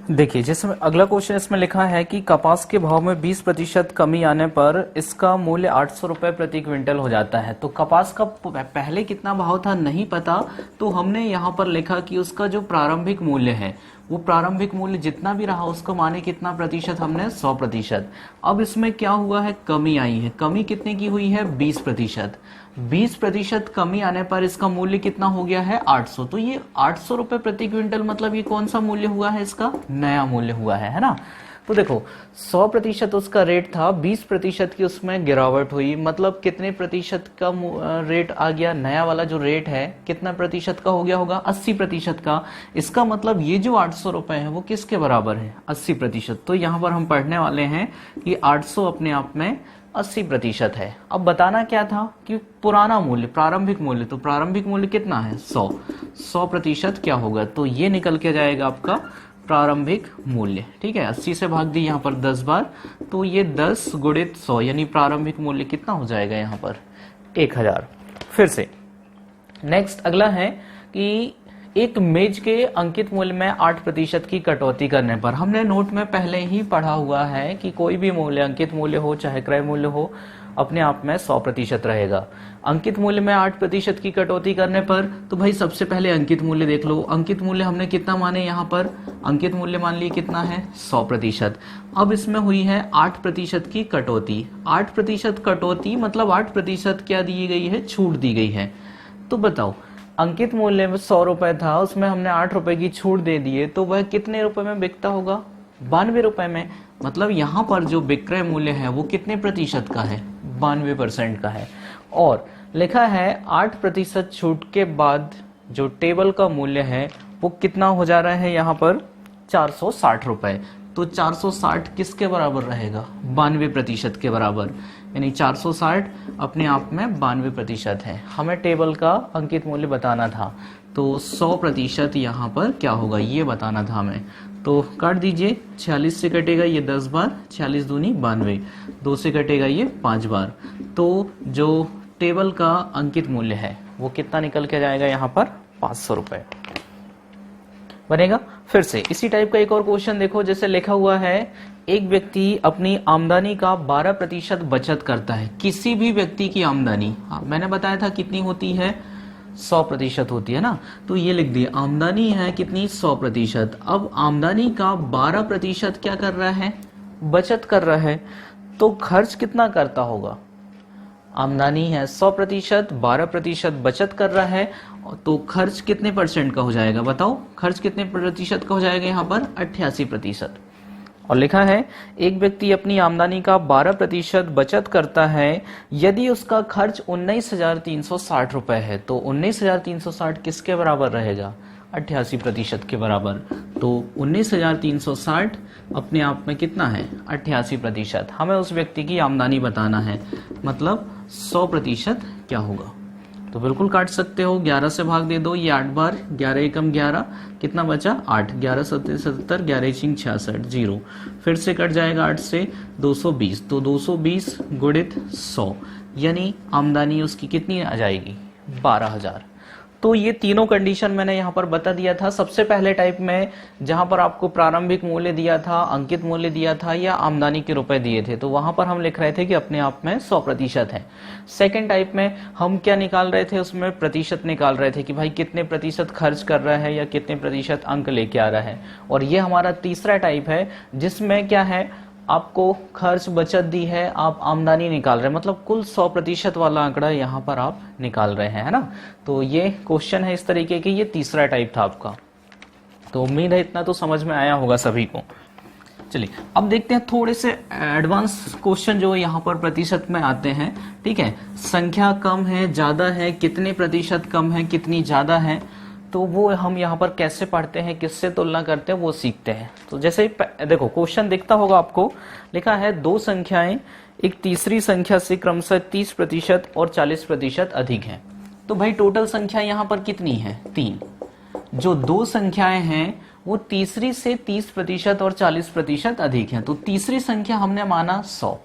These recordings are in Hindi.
देखिए जैसे अगला क्वेश्चन इसमें लिखा है कि कपास के भाव में 20% कमी आने पर इसका मूल्य 800 रुपए प्रति क्विंटल हो जाता है। तो कपास का पहले कितना भाव था नहीं पता, तो हमने यहाँ पर लिखा कि उसका जो प्रारंभिक मूल्य है वो प्रारंभिक मूल्य जितना भी रहा उसको माने कितना प्रतिशत, हमने 100%। अब इसमें क्या हुआ है, कमी आई है। कमी कितने की हुई है, 20%। 20% कमी आने पर इसका मूल्य कितना हो गया है, 800। तो ये 800 रुपए प्रति क्विंटल, मतलब ये कौन सा मूल्य हुआ है, इसका नया मूल्य हुआ है ना। तो देखो 100% उसका रेट था, 20% की उसमें गिरावट हुई, मतलब कितने प्रतिशत का रेट आ गया, नया वाला जो रेट है कितना प्रतिशत का हो गया होगा, 80% का। इसका मतलब ये जो 800 रुपए है वो किसके बराबर है, 80%। तो यहाँ पर हम पढ़ने वाले हैं कि 800 अपने आप में 80% है। अब बताना क्या था कि पुराना मूल्य, प्रारंभिक मूल्य, तो प्रारंभिक मूल्य कितना है, 100% क्या होगा, तो ये निकल के जाएगा आपका प्रारंभिक मूल्य। ठीक है, 80 से भाग दी यहाँ पर 10 बार, तो ये 10 गुणित 100 यानी प्रारंभिक मूल्य कितना हो जाएगा यहाँ पर 1000। फिर से नेक्स्ट अगला है कि एक मेज के अंकित मूल्य में 8% की कटौती करने पर, हमने नोट में पहले ही पढ़ा हुआ है कि कोई भी मूल्य, अंकित मूल्य हो चाहे क्रय मूल्य हो, अपने आप में 100% रहेगा। अंकित मूल्य में 8% की कटौती करने पर, तो भाई सबसे पहले अंकित मूल्य देख लो। अंकित मूल्य हमने कितना माने, यहाँ पर अंकित मूल्य मान लिए कितना है, 100%। अब इसमें हुई है 8% की कटौती। 8% कटौती मतलब 8% क्या दी गई है, छूट दी गई है। तो बताओ अंकित मूल्य में 100 रुपए था, उसमें हमने 8 रुपए की छूट दे दिए, तो वह कितने रुपए में बिकता होगा, 92 रुपए में। मतलब यहाँ पर जो विक्रय मूल्य है वो कितने प्रतिशत का है, 92% का है। और लिखा है 8% छूट के बाद जो टेबल का मूल्य है वो कितना हो जा रहा है यहाँ पर, 460 रुपए। तो 460 किसके बराबर रहेगा, 92% के बराबर, यानी 460 अपने आप में 92% है। हमें टेबल का अंकित मूल्य बताना था, तो 100% यहाँ पर क्या होगा ये बताना था हमें। तो काट दीजिए, 46 से कटेगा ये 10 बार, 46 दूनी 92, 2 से कटेगा ये 5 बार। तो जो टेबल का अंकित मूल्य है वो कितना निकल के जाएगा यहाँ पर, 500 रुपए बनेगा। फिर से इसी टाइप का एक और क्वेश्चन देखो, जैसे लिखा हुआ है एक व्यक्ति अपनी आमदनी का 12% बचत करता है। किसी भी व्यक्ति की आमदनी, मैंने बताया था कितनी होती है, 100% होती है ना। तो ये लिख दिए आमदनी है कितनी, 100%। अब आमदनी का 12% क्या कर रहा है, बचत कर रहा है। तो खर्च कितना करता होगा, आमदनी है 100%, 12% बचत कर रहा है, तो खर्च कितने परसेंट का हो जाएगा, बताओ खर्च कितने प्रतिशत का हो जाएगा यहाँ पर, 88%। और लिखा है एक व्यक्ति अपनी आमदनी का 12% बचत करता है यदि उसका खर्च 19,360 रुपए है। तो 19,360 किसके बराबर रहेगा, 88% के बराबर। तो 19,360 अपने आप में कितना है, 88%। हमें उस व्यक्ति की आमदनी बताना है, मतलब 100% क्या होगा। तो बिल्कुल काट सकते हो, 11 से भाग दे दो, ये 8 बार, 11 एकम 11, कितना बचा 8, 11 सत्तर 70, 11 छिंग 66, 0। फिर से कट जाएगा 8 से, 220, तो 220 गुणित 100 यानी आमदनी उसकी कितनी आ जाएगी, 12,000। तो ये तीनों कंडीशन मैंने यहाँ पर बता दिया था। सबसे पहले टाइप में जहां पर आपको प्रारंभिक मूल्य दिया था, अंकित मूल्य दिया था या आमदनी के रुपए दिए थे, तो वहां पर हम लिख रहे थे कि अपने आप में 100% है। सेकंड टाइप में हम क्या निकाल रहे थे, उसमें प्रतिशत निकाल रहे थे कि भाई कितने प्रतिशत खर्च कर रहा है या कितने प्रतिशत अंक लेके आ रहा है। और ये हमारा तीसरा टाइप है जिसमें क्या है, आपको खर्च बचत दी है, आप आमदनी निकाल रहे हैं, मतलब कुल 100% वाला आंकड़ा यहाँ पर आप निकाल रहे हैं, है ना। तो ये क्वेश्चन है इस तरीके के, ये तीसरा टाइप था आपका। तो उम्मीद है इतना तो समझ में आया होगा सभी को। चलिए अब देखते हैं थोड़े से एडवांस क्वेश्चन जो यहाँ पर प्रतिशत में आते हैं। ठीक है, संख्या कम है ज्यादा है, कितने प्रतिशत कम है कितनी ज्यादा है, तो वो हम यहाँ पर कैसे पढ़ते हैं, किससे तुलना करते हैं वो सीखते हैं। तो जैसे देखो क्वेश्चन दिखता होगा आपको, लिखा है दो संख्याएं एक तीसरी संख्या से क्रमशः 30% और 40% अधिक है। तो भाई टोटल संख्या यहाँ पर कितनी है, 3। जो दो संख्याएं हैं वो तीसरी से 30% और 40% अधिक है। तो तीसरी संख्या हमने माना 100,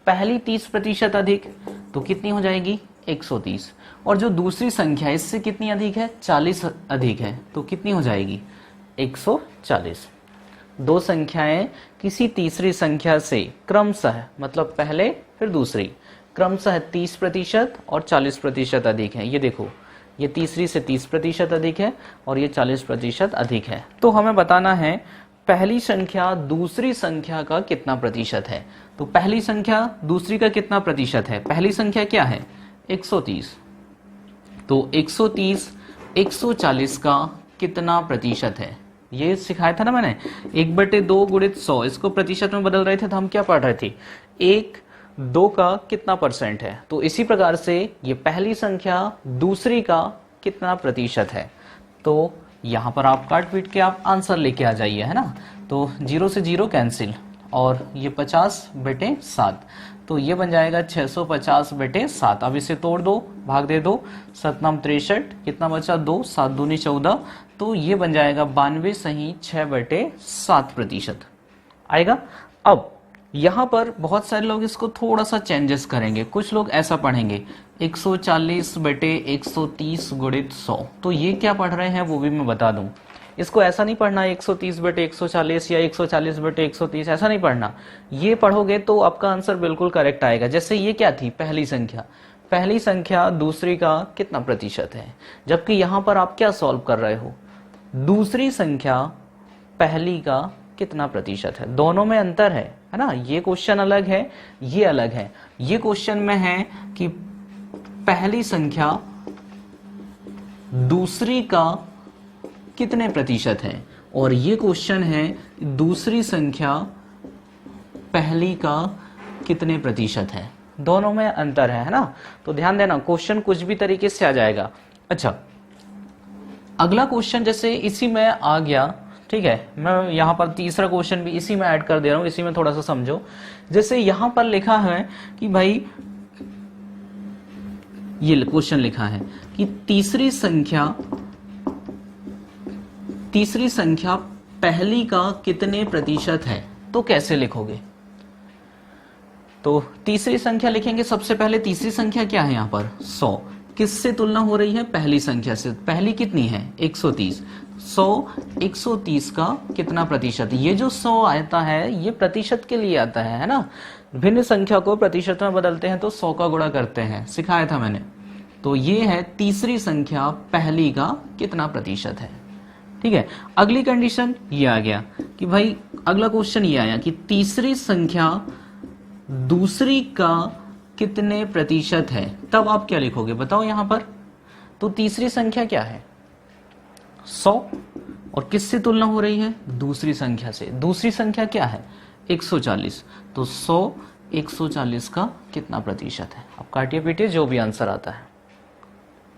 पहली 30% अधिक तो कितनी हो जाएगी, 130। और जो दूसरी संख्या इससे कितनी अधिक है, 40 अधिक है, तो कितनी हो जाएगी, 140। दो संख्याएं किसी तीसरी संख्या से क्रमशः, मतलब पहले फिर दूसरी, क्रमशः 30% और 40% अधिक है। ये देखो, ये तीसरी से 30% अधिक है और ये 40% अधिक है। तो हमें बताना है पहली संख्या दूसरी संख्या का कितना प्रतिशत है। तो पहली संख्या दूसरी का कितना प्रतिशत है? पहली संख्या क्या है? 130। तो 130 140 का कितना प्रतिशत है? ये सिखाया था ना मैंने, 1/2 गुणित 100, इसको प्रतिशत में बदल रहे थे। तो हम क्या पढ़ रहे थे? 1/2 का कितना परसेंट है। तो इसी प्रकार से ये पहली संख्या दूसरी का कितना प्रतिशत है। तो यहां पर आप काट पीट के आप आंसर लेके आ जाइए, है ना। तो 0 से 0 कैंसिल और ये 50/7, तो ये बन जाएगा 650/7। अब इसे तोड़ दो, भाग दे दो, 7 9 63, कितना बचा? 2, 7 दूनी 14, तो ये बन जाएगा 92 सही 6/7% आएगा। अब यहां पर बहुत सारे लोग इसको थोड़ा सा चेंजेस करेंगे। कुछ लोग ऐसा पढ़ेंगे 140/130 गुणित 100। तो ये क्या पढ़ रहे हैं वो भी मैं बता दूं। इसको ऐसा नहीं पढ़ना 130/140 या 140/130, ऐसा नहीं पढ़ना। ये पढ़ोगे तो आपका आंसर बिल्कुल करेक्ट आएगा। जैसे ये क्या थी? पहली संख्या। पहली संख्या दूसरी का कितना प्रतिशत है, जबकि यहां पर आप क्या सॉल्व कर रहे हो? दूसरी संख्या पहली का कितना प्रतिशत है। दोनों में अंतर है ना। ये क्वेश्चन अलग है, ये अलग है। ये क्वेश्चन में है कि पहली संख्या दूसरी का कितने प्रतिशत है, और ये क्वेश्चन है दूसरी संख्या पहली का कितने प्रतिशत है। दोनों में अंतर है ना। तो ध्यान देना, क्वेश्चन कुछ भी तरीके से आ जाएगा। अच्छा, अगला क्वेश्चन जैसे इसी में आ गया, ठीक है। मैं यहां पर तीसरा क्वेश्चन भी इसी में ऐड कर दे रहा हूं, इसी में थोड़ा सा समझो। जैसे यहां पर लिखा है कि भाई, ये क्वेश्चन लिखा है कि तीसरी संख्या पहली का कितने प्रतिशत है। तो कैसे लिखोगे? तो तीसरी संख्या लिखेंगे। सबसे पहले तीसरी संख्या क्या है यहाँ पर? 100। किससे तुलना हो रही है? पहली संख्या से। पहली कितनी है? 130। 100 130 का कितना प्रतिशत? ये जो 100 आता है ये प्रतिशत के लिए आता है ना। भिन्न संख्या को प्रतिशत में बदलते हैं तो 100 का गुणा करते हैं, सिखाया था मैंने। तो ये है तीसरी संख्या पहली का कितना प्रतिशत है। ठीक है। अगली कंडीशन ये आ गया कि भाई, अगला क्वेश्चन ये आया कि तीसरी संख्या दूसरी का कितने प्रतिशत है। तब आप क्या लिखोगे बताओ यहां पर। तो तीसरी संख्या क्या है? 100, और किससे तुलना हो रही है? दूसरी संख्या से। दूसरी संख्या क्या है? 140। तो 100 140 का कितना प्रतिशत है। अब काटिए पीटिए, जो भी आंसर आता है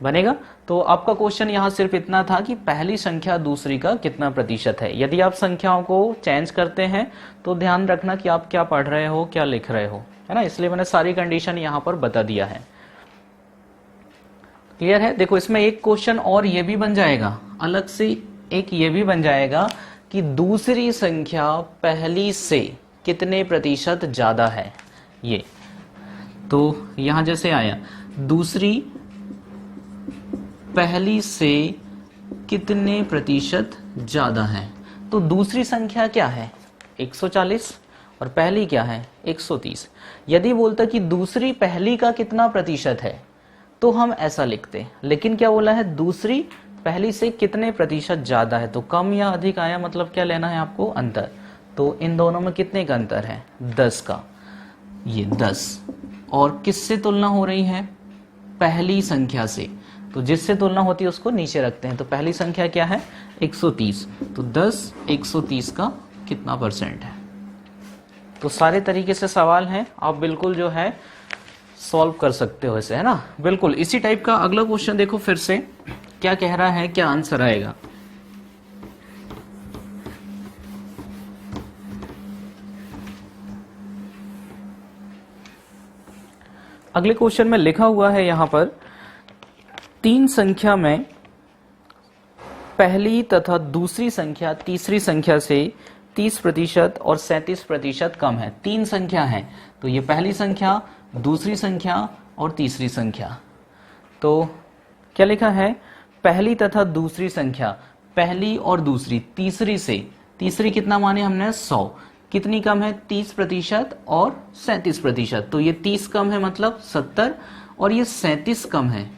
बनेगा। तो आपका क्वेश्चन यहां सिर्फ इतना था कि पहली संख्या दूसरी का कितना प्रतिशत है। यदि आप संख्याओं को चेंज करते हैं तो ध्यान रखना कि आप क्या पढ़ रहे हो, क्या लिख रहे हो, है ना। इसलिए मैंने सारी कंडीशन यहां पर बता दिया है। क्लियर है? देखो, इसमें एक क्वेश्चन और ये भी बन जाएगा अलग से, एक ये भी बन जाएगा कि दूसरी संख्या पहली से कितने प्रतिशत ज्यादा है। ये तो यहां जैसे आया, दूसरी पहली से कितने प्रतिशत ज्यादा है। तो दूसरी संख्या क्या है? 140, और पहली क्या है? 130। यदि बोलता कि दूसरी पहली का कितना प्रतिशत है तो हम ऐसा लिखते, लेकिन क्या बोला है? दूसरी पहली से कितने प्रतिशत ज्यादा है। तो कम या अधिक आया, मतलब क्या लेना है आपको? अंतर। तो इन दोनों में कितने का अंतर है? 10 का। ये 10, और किससे तुलना हो रही है? पहली संख्या से। तो जिससे तुलना होती है उसको नीचे रखते हैं। तो पहली संख्या क्या है? 130। तो 10 130 का कितना परसेंट है। तो सारे तरीके से सवाल हैं, आप बिल्कुल जो है सॉल्व कर सकते हो इसे, है ना। बिल्कुल इसी टाइप का अगला क्वेश्चन देखो फिर से क्या कह रहा है, क्या आंसर आएगा। अगले क्वेश्चन में लिखा हुआ है यहां पर, 3 संख्या में पहली तथा दूसरी संख्या तीसरी संख्या से 30% और 37% कम है। 3 संख्या है, तो ये पहली संख्या, दूसरी संख्या और तीसरी संख्या। तो क्या लिखा है? पहली तथा दूसरी संख्या, पहली और दूसरी, तीसरी से तीसरी कितना माने हमने 100, कितनी कम है 30% और 37%, तो ये 30 कम है मतलब 70 और ये 37 कम है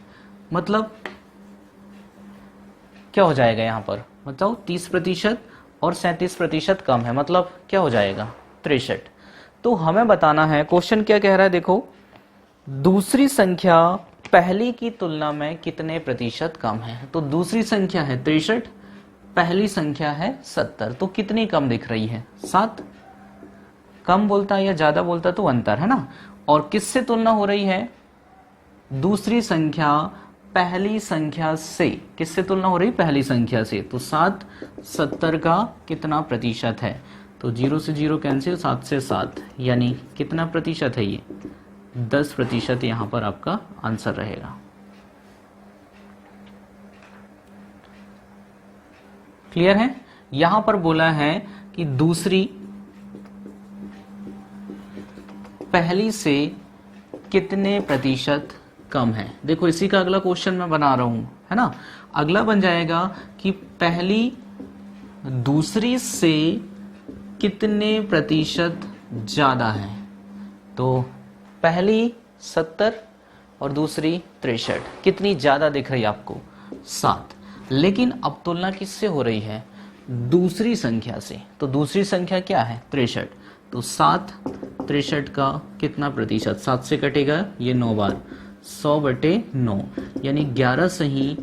मतलब क्या हो जाएगा यहाँ पर, बताओ 30% और 37% कम है मतलब क्या हो जाएगा 63। तो हमें बताना है क्वेश्चन क्या कह रहा है, देखो दूसरी संख्या पहली की तुलना में कितने प्रतिशत कम है। तो दूसरी संख्या है 63, पहली संख्या है 70, तो कितनी कम दिख रही है 7। कम बोलता है या ज्यादा बोलता है तो अंतर है ना। और किससे तुलना हो रही है, दूसरी संख्या पहली संख्या से, किससे तुलना हो रही, पहली संख्या से। तो 7 70 का कितना प्रतिशत है, तो 0 से 0 कैंसिल, 7 से 7 यानी कितना प्रतिशत है ये 10% यहां पर आपका आंसर रहेगा। क्लियर है। यहां पर बोला है कि दूसरी पहली से कितने प्रतिशत कम है। देखो इसी का अगला क्वेश्चन मैं बना रहा हूं, है ना। अगला बन जाएगा कि पहली दूसरी से कितने प्रतिशत ज्यादा है। तो पहली 70 और दूसरी 63, कितनी ज्यादा दिख रही है आपको 7। लेकिन अब तुलना किससे हो रही है, दूसरी संख्या से। तो दूसरी संख्या क्या है 63, तो 7 63 का कितना प्रतिशत, 7 से कटेगा ये 9 बार, 100/9 यानी 11 सही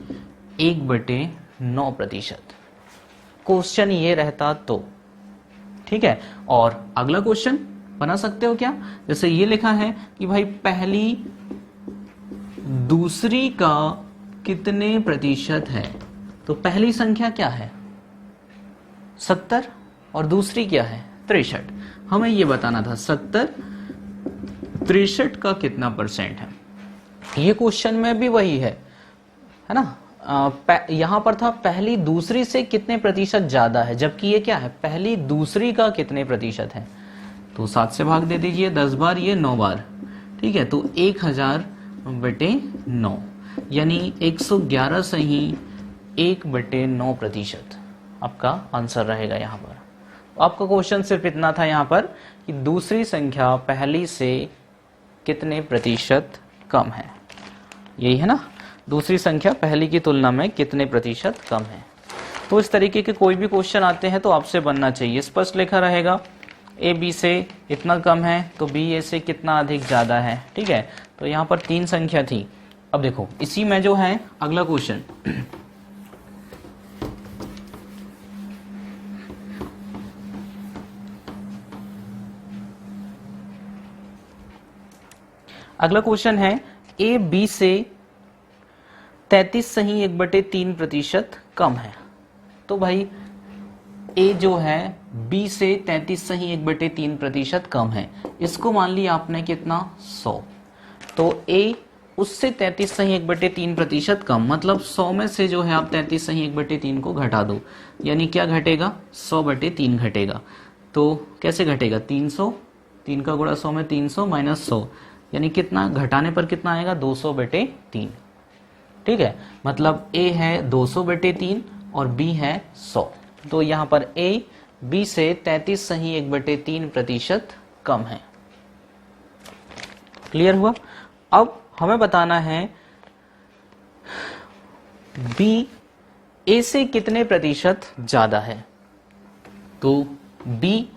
1/9%। क्वेश्चन ये रहता तो ठीक है। और अगला क्वेश्चन बना सकते हो क्या, जैसे ये लिखा है कि भाई पहली दूसरी का कितने प्रतिशत है। तो पहली संख्या क्या है 70 और दूसरी क्या है 63। हमें ये बताना था 70 63 का कितना परसेंट है। ये क्वेश्चन में भी वही है ना। यहां पर था पहली दूसरी से कितने प्रतिशत ज्यादा है, जबकि ये क्या है पहली दूसरी का कितने प्रतिशत है। तो 7 से भाग दे दीजिए, 10 बार ये 9 बार, ठीक है। तो 1000/9 यानी 111 सही 1/9% आपका आंसर रहेगा यहाँ पर। आपका क्वेश्चन सिर्फ इतना था यहाँ पर कि दूसरी संख्या पहली से कितने प्रतिशत कम है, यही है ना। दूसरी संख्या पहली की तुलना में कितने प्रतिशत कम है। तो इस तरीके के कोई भी क्वेश्चन आते हैं तो आपसे बनना चाहिए, स्पष्ट लिखा रहेगा ए बी से इतना कम है तो बी ए से कितना अधिक ज्यादा है, ठीक है। तो यहाँ पर 3 संख्या थी। अब देखो इसी में जो है अगला क्वेश्चन, अगला क्वेश्चन है ए बी से 33 सही 1/3% कम है। तो भाई ए जो है बी से 33 सही 1/3% कम है। इसको मान लिया आपने कितना 100, तो ए उससे 33 सही 1/3% कम, मतलब 100 में से जो है आप 33 सही 1/3 को घटा दो, यानी क्या घटेगा 100/3 घटेगा। तो कैसे घटेगा 300, 3 का गुणा 100 में 300 माइनस 100 यानी कितना, घटाने पर कितना आएगा 200/3, ठीक है। मतलब ए है 200/3 और बी है 100। तो यहां पर ए बी से 33 सही 1/3% कम है। क्लियर हुआ। अब हमें बताना है बी ए से कितने प्रतिशत ज्यादा है। तो बी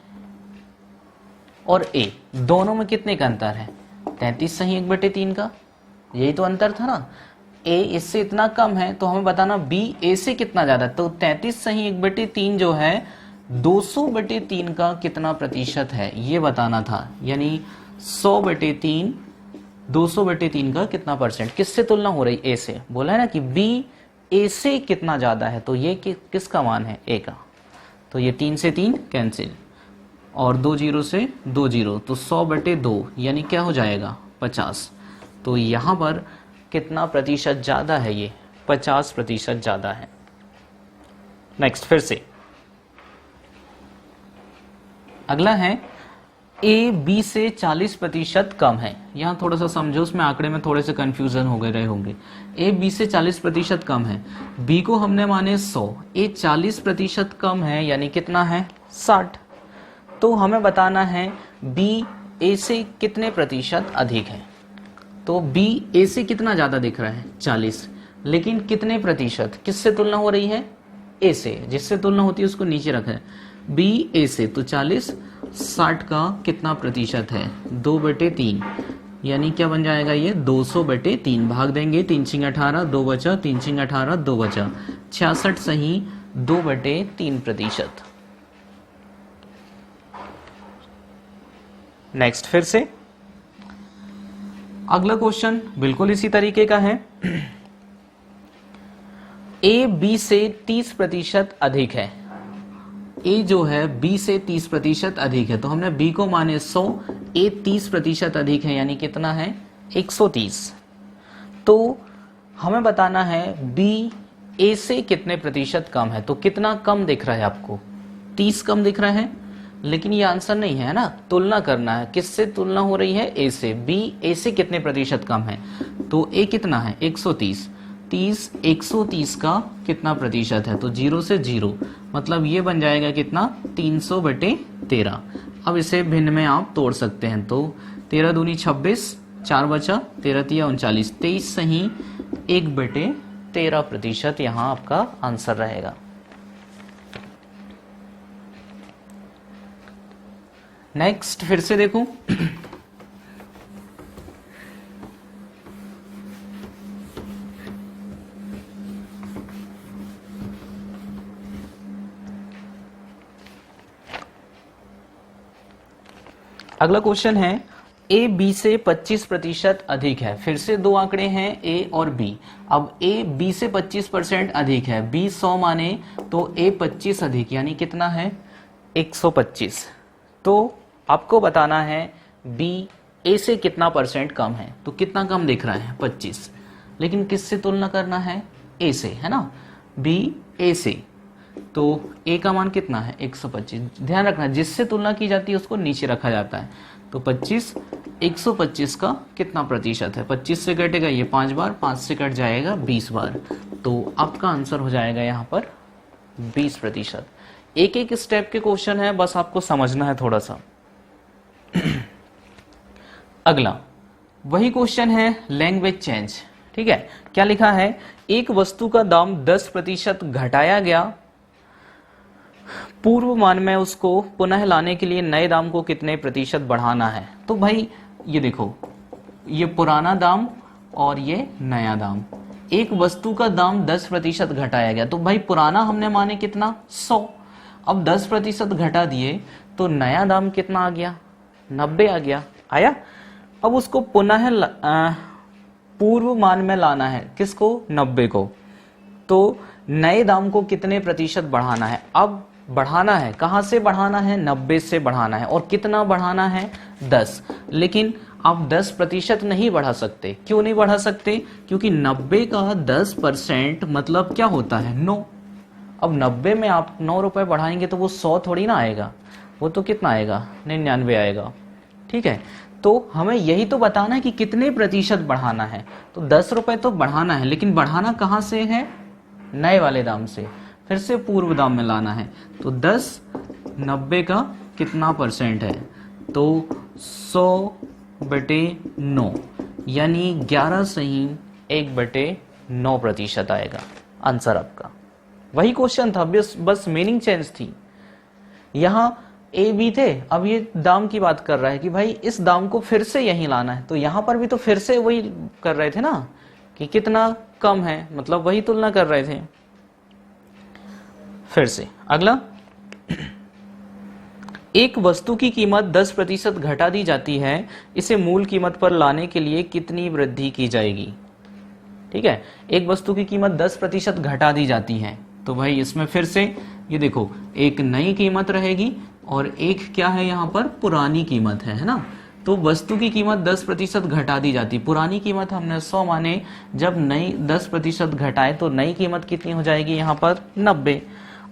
और ए दोनों में कितने का अंतर है 33 सही 1/3 का, यही तो अंतर था ना। ए इससे इतना कम है तो हमें बताना बी ए से कितना ज्यादा। तो 33 सही 1/3 जो है 200/3 का कितना प्रतिशत है ये बताना था, यानी 100/3 200/3 का कितना परसेंट। किससे तुलना हो रही, ए से। बोला है ना कि बी ए से कितना ज्यादा है, तो ये किसका मान है ए का। तो ये 3 से 3 कैंसिल और 2 0 से 2 0, तो 100/2 यानी क्या हो जाएगा 50। तो यहां पर कितना प्रतिशत ज्यादा है, ये 50% ज्यादा है। नेक्स्ट फिर से अगला है ए बी से 40% कम है। यहाँ थोड़ा सा समझो, उसमें आंकड़े में थोड़े से कंफ्यूजन हो गए रहे होंगे। ए बी से 40% कम है, बी को हमने माने 100, ए 40% कम है यानी कितना है 60। तो हमें बताना है बी ए से कितने प्रतिशत अधिक है। तो बी ए से कितना ज्यादा दिख रहा है 40, लेकिन कितने प्रतिशत, किससे तुलना हो रही है ए से, जिससे तुलना होती है उसको नीचे रखा है। बी ए से तो 40, 60 का कितना प्रतिशत है 2/3, यानी क्या बन जाएगा ये 200/3। भाग देंगे 3 × 18 2 बचा, 3 × 18 2 बचा, 66 सही 2/3%। नेक्स्ट फिर से अगला क्वेश्चन बिल्कुल इसी तरीके का है। ए बी से 30% अधिक है, ए जो है बी से 30% अधिक है, तो हमने बी को माने 100, ए 30% अधिक है यानी कितना है 130। तो हमें बताना है बी ए से कितने प्रतिशत कम है। तो कितना कम दिख रहा है आपको, 30 कम दिख रहा है, लेकिन ये आंसर नहीं है ना, तुलना करना है। किससे तुलना हो रही है ए से, बी ए से कितने प्रतिशत कम है। तो ए कितना है 130, 130 का कितना प्रतिशत है, तो 0 से 0, मतलब ये बन जाएगा कितना 300/13। अब इसे भिन्न में आप तोड़ सकते हैं, तो 13 दूनी 26, 4 बचा, 13 तिया 39, 23 सही 1/13% यहाँ आपका आंसर रहेगा। नेक्स्ट फिर से देखो, अगला क्वेश्चन है ए बी से 25% अधिक है। फिर से दो आंकड़े हैं ए और बी। अब ए बी से 25% अधिक है, बी 100 माने तो ए 25 अधिक, यानी कितना है 125। तो आपको बताना है बी ए से कितना परसेंट कम है। तो कितना कम दिख रहा है 25, लेकिन किससे तुलना करना है ए से, है ना, बी ए से। तो ए का मान कितना है 125। ध्यान रखना जिससे तुलना की जाती है उसको नीचे रखा जाता है। तो 25, 125 का कितना प्रतिशत है, 25 से कटेगा ये 5 बार, 5 से कट जाएगा 20 बार। तो आपका आंसर हो जाएगा यहाँ पर 20%। एक एक स्टेप के क्वेश्चन है, बस आपको समझना है थोड़ा सा। अगला वही क्वेश्चन है लैंग्वेज चेंज। ठीक है, क्या लिखा है, एक वस्तु का दाम 10% घटाया गया, पूर्व मान में उसको पुनः लाने के लिए नए दाम को कितने प्रतिशत बढ़ाना है। तो भाई ये देखो, ये पुराना दाम और ये नया दाम। एक वस्तु का दाम 10% घटाया गया, तो भाई पुराना हमने माने कितना 100, अब 10% घटा दिए तो नया दाम कितना आ गया 90 आ गया, आया। अब उसको पुनः पूर्व मान में लाना है, किसको 90 को। तो नए दाम को कितने प्रतिशत बढ़ाना है। अब बढ़ाना है, कहां से बढ़ाना है 90 से बढ़ाना है, और कितना बढ़ाना है 10। लेकिन आप 10% नहीं बढ़ा सकते। क्यों नहीं बढ़ा सकते, क्योंकि 90 का 10% मतलब क्या होता है 9। अब 90 में आप 9 रुपए बढ़ाएंगे तो वो 100 थोड़ी ना आएगा, वो तो कितना आएगा 99 आएगा। ठीक है, तो हमें यही तो बताना है कि कितने प्रतिशत बढ़ाना है। तो 10 रुपए तो बढ़ाना है, लेकिन बढ़ाना कहां से है नए वाले दाम से, फिर से पूर्व दाम में लाना है। तो 10 90 का कितना परसेंट है, तो 100/9, यानी 11 सही 1/9% आएगा आंसर आपका। वही क्वेश्चन था, बस मीनिंग चेंज थी। यहां ए बी थे, अब ये दाम की बात कर रहा है कि भाई इस दाम को फिर से यहीं लाना है। तो यहां पर भी तो फिर से वही कर रहे थे ना कि कितना कम है, मतलब वही तुलना कर रहे थे। फिर से अगला, एक वस्तु की कीमत 10% घटा दी जाती है, इसे मूल कीमत पर लाने के लिए कितनी वृद्धि की जाएगी। ठीक है, एक वस्तु की कीमत 10% घटा दी जाती है, तो भाई इसमें फिर से ये देखो, एक नई कीमत रहेगी और एक क्या है यहाँ पर पुरानी कीमत है ना। तो वस्तु की कीमत 10% घटा दी जाती, पुरानी कीमत हमने 100 माने, जब नई 10% घटाए तो नई कीमत कितनी हो जाएगी यहाँ पर 90।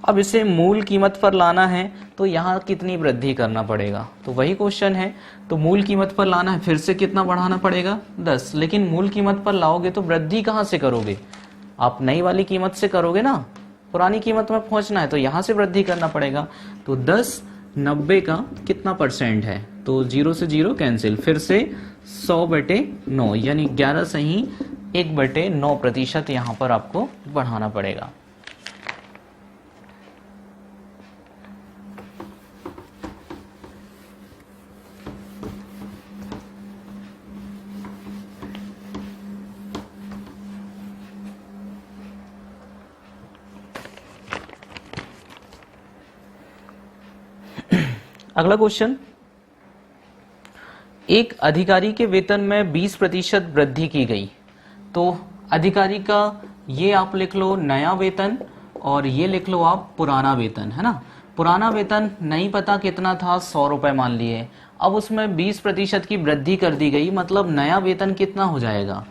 अब इसे मूल कीमत पर लाना है तो यहाँ कितनी वृद्धि करना पड़ेगा, तो वही क्वेश्चन है। तो मूल कीमत पर लाना है, फिर से कितना बढ़ाना पड़ेगा 10, लेकिन मूल कीमत पर लाओगे तो वृद्धि कहाँ से करोगे, आप नई वाली कीमत से करोगे ना, पुरानी कीमत में पहुंचना है तो यहाँ से वृद्धि करना पड़ेगा। तो 10 90 का कितना परसेंट है, तो 0 से 0 कैंसिल, फिर से 100/9 यानी 11 से ही 1/9% यहाँ पर आपको बढ़ाना पड़ेगा। अगला क्वेश्चन, एक अधिकारी के वेतन में 20% वृद्धि की गई। तो अधिकारी का ये आप लिख लो नया वेतन और ये लिख लो आप पुराना वेतन, है ना। पुराना वेतन नहीं पता कितना था, 100 रुपए मान लिए। अब उसमें 20% की वृद्धि कर दी गई, मतलब नया वेतन कितना हो जाएगा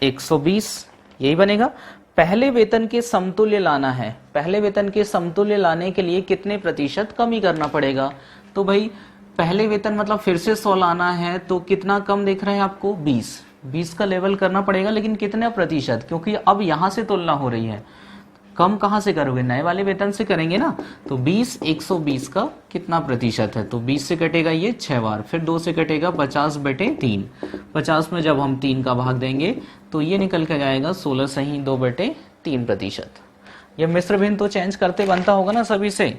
120, यही बनेगा। पहले वेतन के समतुल्य लाना है, पहले वेतन के समतुल्य लाने के लिए कितने प्रतिशत कमी करना पड़ेगा, तो भाई पहले वेतन मतलब फिर से 100 लाना है तो कितना कम दिख रहा है आपको 20 का लेवल करना पड़ेगा, लेकिन कितने प्रतिशत, क्योंकि अब यहां से तुलना हो रही है। कम कहां से करोगे, नए वाले वेतन से करेंगे ना। तो 120 का कितना प्रतिशत है, तो 20 से कटेगा ये 6 बार, फिर 2 से कटेगा 50/3, 50 में जब हम 3 का भाग देंगे तो ये निकल के जाएगा 16 से ही 2/3%। ये मिश्र भिन्न तो चेंज करते बनता होगा ना सभी से,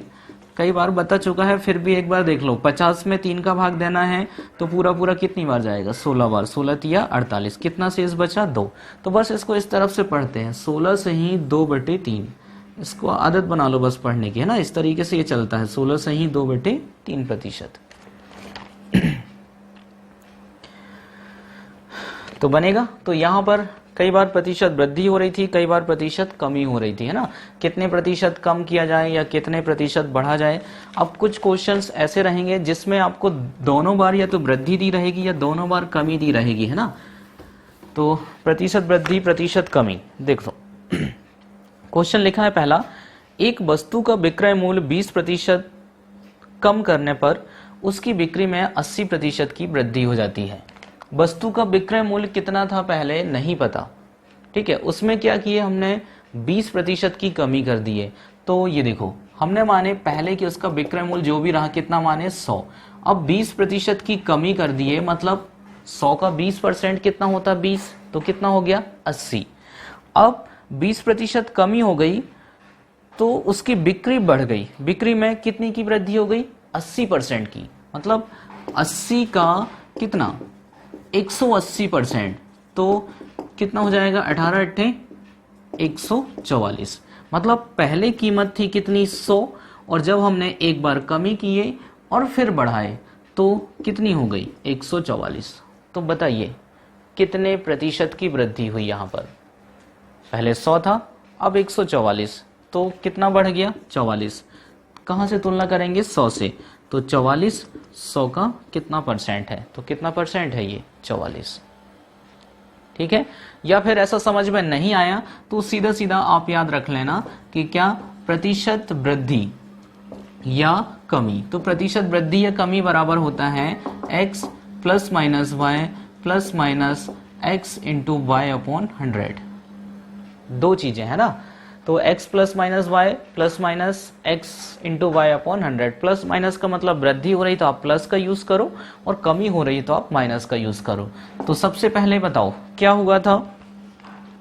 कई बार बता चुका है, फिर भी एक बार देख लो। 50 में 3 का भाग देना है तो पूरा कितनी बार जाएगा 16 बार, 16 तिया 48, कितना शेष बचा 2। तो बस इसको इस तरफ से पढ़ते हैं, 16 से ही 2/3, इसको आदत बना लो बस पढ़ने की, है ना। इस तरीके से ये चलता है, 16 से ही 2/3%। तो बनेगा, तो यहां पर कई बार प्रतिशत वृद्धि हो रही थी, कई बार प्रतिशत कमी हो रही थी, है ना। कितने प्रतिशत कम किया जाए या कितने प्रतिशत बढ़ा जाए। अब कुछ क्वेश्चंस ऐसे रहेंगे जिसमें आपको दोनों बार या तो वृद्धि दी रहेगी या दोनों बार कमी दी रहेगी, है ना। तो प्रतिशत वृद्धि प्रतिशत कमी देखो। क्वेश्चन लिखा है पहला, एक वस्तु का विक्रय मूल्य 20% कम करने पर उसकी बिक्री में 80% की वृद्धि हो जाती है। वस्तु का विक्रय मूल्य कितना था पहले नहीं पता, ठीक है। उसमें क्या किए हमने 20% की कमी कर दी है। तो ये देखो हमने माने पहले कि उसका विक्रय मूल्य जो भी रहा कितना माने 100, अब 20% की कमी कर दी है, मतलब 100 का 20% कितना होता 20, तो कितना हो गया 80। अब 20% कमी हो गई तो उसकी बिक्री बढ़ गई, बिक्री में कितनी की वृद्धि हो गई 80% की, मतलब 80 का कितना 180%, तो कितना हो जाएगा 18×8 144। मतलब पहले कीमत थी कितनी 100, और जब हमने एक बार कमी किए और फिर बढ़ाए तो कितनी हो गई 144। तो बताइए कितने प्रतिशत की वृद्धि हुई यहाँ पर, पहले 100 था अब 144, तो कितना बढ़ गया 44। कहाँ से तुलना करेंगे 100 से, तो 44 100 का कितना परसेंट है, तो कितना परसेंट है ये 44, ठीक है। या फिर ऐसा समझ में नहीं आया तो सीधा सीधा आप याद रख लेना कि क्या प्रतिशत वृद्धि या कमी, तो प्रतिशत वृद्धि या कमी बराबर होता है x + -y + -x × y/100। दो चीजें है ना, तो x + -y + -x × y/100, plus minus का मतलब वृद्धि हो रही तो आप प्लस का यूज करो और कमी हो रही तो आप माइनस का यूज करो। तो सबसे पहले बताओ क्या हुआ था,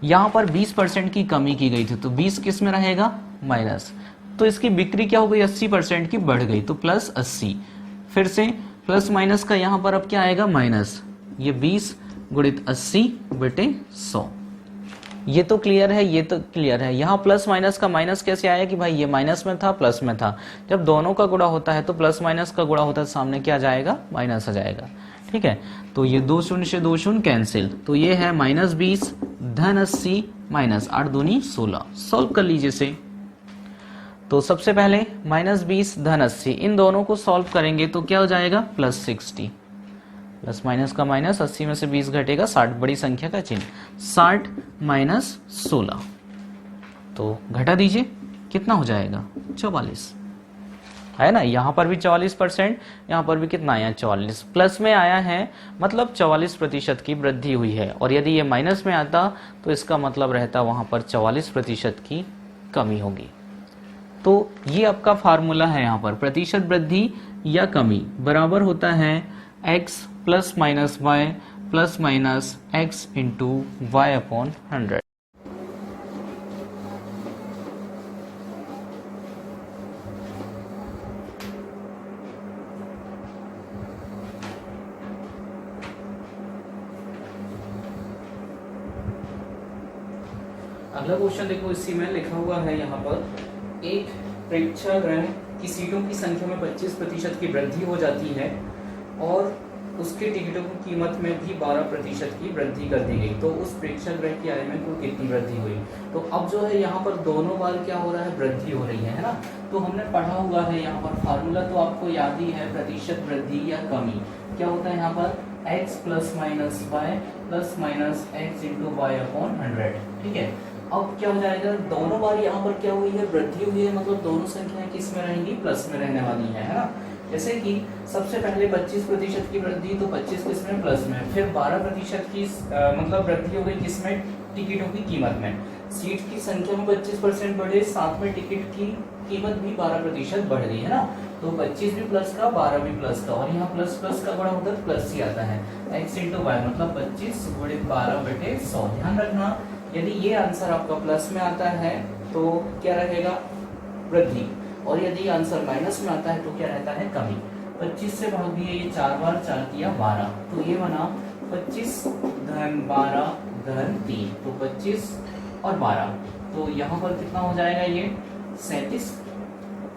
यहां पर 20% की कमी की गई थी, तो 20 किस में रहेगा माइनस, तो इसकी बिक्री क्या हो गई 80% की बढ़ गई, तो +80। फिर से प्लस माइनस का यहां पर अब क्या आएगा माइनस, ये 20 × 80/100। ये तो क्लियर है, ये तो क्लियर है। यहाँ प्लस माइनस का माइनस कैसे आया कि भाई ये माइनस में था प्लस में था, जब दोनों का गुणा होता है तो प्लस माइनस का गुणा होता है, सामने क्या जाएगा माइनस आ जाएगा, ठीक है। तो ये 2 शून्य से 2 शून्य कैंसिल, तो ये है -20 धन 80 माइनस 8 दूनी 16। सॉल्व कर लीजिए इसे। तो सबसे पहले -20 धन 80, इन दोनों को सॉल्व करेंगे तो क्या हो जाएगा +60, प्लस माइनस का माइनस, 80 में से 20 घटेगा 60, बड़ी संख्या का चिन्ह, 60 - 16, तो घटा दीजिए कितना हो जाएगा 44 है ना। यहाँ पर भी 44%, यहाँ पर भी कितना आया 44, प्लस में आया है मतलब 44% की वृद्धि हुई है। और यदि ये माइनस में आता तो इसका मतलब रहता वहाँ पर 44% की कमी होगी। तो ये आपका फार्मूला है यहाँ पर, प्रतिशत वृद्धि या कमी बराबर होता है x plus minus y plus minus x into y upon 100। अगला क्वेश्चन देखो, इसी में लिखा हुआ है यहाँ पर एक प्रेक्षागृह की सीटों की संख्या में 25% की वृद्धि हो जाती है और उसके टिकटों की कीमत में भी 12% की वृद्धि कर दी गई, तो उस प्रेक्षागृह की आय में कुल कितनी वृद्धि हुई। तो अब जो है यहाँ पर दोनों बार क्या हो रहा है, वृद्धि हो रही है ना। तो हमने पढ़ा हुआ है यहाँ पर फार्मूला, तो आपको याद ही है, प्रतिशत वृद्धि या कमी क्या होता है यहाँ पर, x plus minus y plus minus x into y upon 100। ठीक है, अब क्या हो जाएगा, दोनों बार यहाँ पर क्या हुई है, वृद्धि हुई है, मतलब दोनों संख्याएं किस में रहेंगी, प्लस में रहने वाली है ना। जैसे कि सबसे पहले 25% की वृद्धि, तो 25 किस में, प्लस में। फिर 12% की मतलब वृद्धि हो गई किस में, टिकटों की कीमत में। सीट की संख्या में 25% बढ़े, साथ में टिकट की कीमत भी 12% बढ़ गई है ना। तो 25 भी प्लस का, 12 भी प्लस का, और यहाँ प्लस प्लस का बड़ा होता है प्लस ही आता है, x इंटू वाई मतलब 25 गुणित 12/100। ध्यान रखना, यदि ये आंसर आपका प्लस में आता है तो क्या रहेगा, वृद्धि, और यदि आंसर माइनस में आता है तो क्या रहता है, कमी। 25 से भाग दिए, ये 4 बार 4 किया 12, तो ये बना 25 धन 12 धन 3, तो 25 और 12, तो यहाँ पर कितना हो जाएगा, ये 37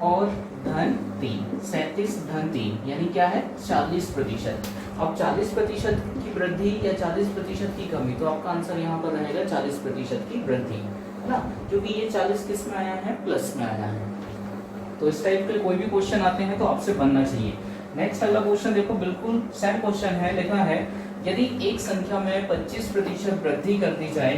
और धन 3, 37 धन 3 यानी क्या है, 40%। अब 40% की वृद्धि या 40% की कमी, तो आपका आंसर यहाँ पर रहेगा 40% की वृद्धि, है ना, क्योंकि ये 40 किस में आया है, प्लस में आया है। तो इस टाइप के कोई भी क्वेश्चन आते हैं तो आपसे बनना चाहिए। नेक्स्ट अगला क्वेश्चन देखो, बिल्कुल सेम क्वेश्चन है, लिखा है यदि एक संख्या में 25% वृद्धि कर दी जाए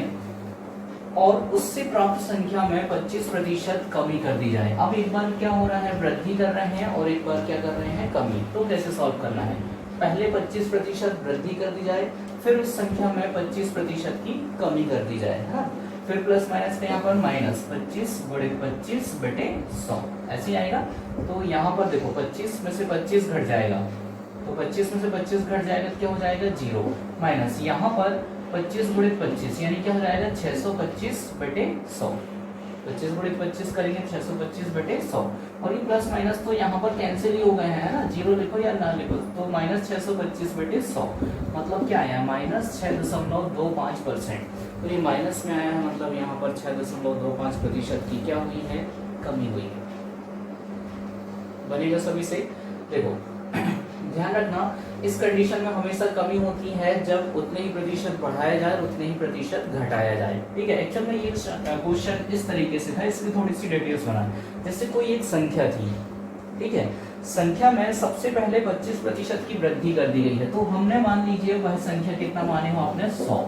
और उससे प्राप्त संख्या में 25% कमी कर दी जाए। अब एक बार क्या हो रहा है, वृद्धि कर रहे हैं और एक बार क्या कर रहे हैं, कमी। तो कैसे सॉल्व करना है, पहले 25% वृद्धि कर दी जाए, फिर उस संख्या में 25% की कमी कर दी जाए, है ना। फिर प्लस माइनस का यहाँ पर माइनस 25 गुणित 25/100 ऐसे ही आएगा। तो यहाँ पर देखो 25 में से 25 घट जाएगा, तो 25 में से 25 घट जाएगा तो क्या हो जाएगा, 0, माइनस यहाँ पर 25 गुणित 25 यानी क्या हो जाएगा, 625/100। 25 गुणित 25 करेंगे 625/100, और ये प्लस माइनस तो यहाँ पर कैंसिल ही हो गए हैं, है ना, 0 लिखो या ना लिखो, तो माइनस 625/100 मतलब क्या आया, माइनस 6.25%। तो ये माइनस में आया है, मतलब यहाँ पर 6.25% की क्या हुई है, कमी हुई है। बनेगा सभी से। देखो ध्यान रखना, इस कंडीशन में हमेशा कमी होती है जब उतने ही प्रतिशत बढ़ाया जाए, उतने ही प्रतिशत घटाया जाए। ठीक है, एक्चुअल में ये क्वेश्चन इस तरीके से था, इसकी थोड़ी सी डिटेल्स बना। जैसे कोई एक संख्या थी, ठीक है, संख्या में सबसे पहले 25% की वृद्धि कर दी गई है, तो हमने मान लीजिए वह संख्या कितना माने हो आपने, 100।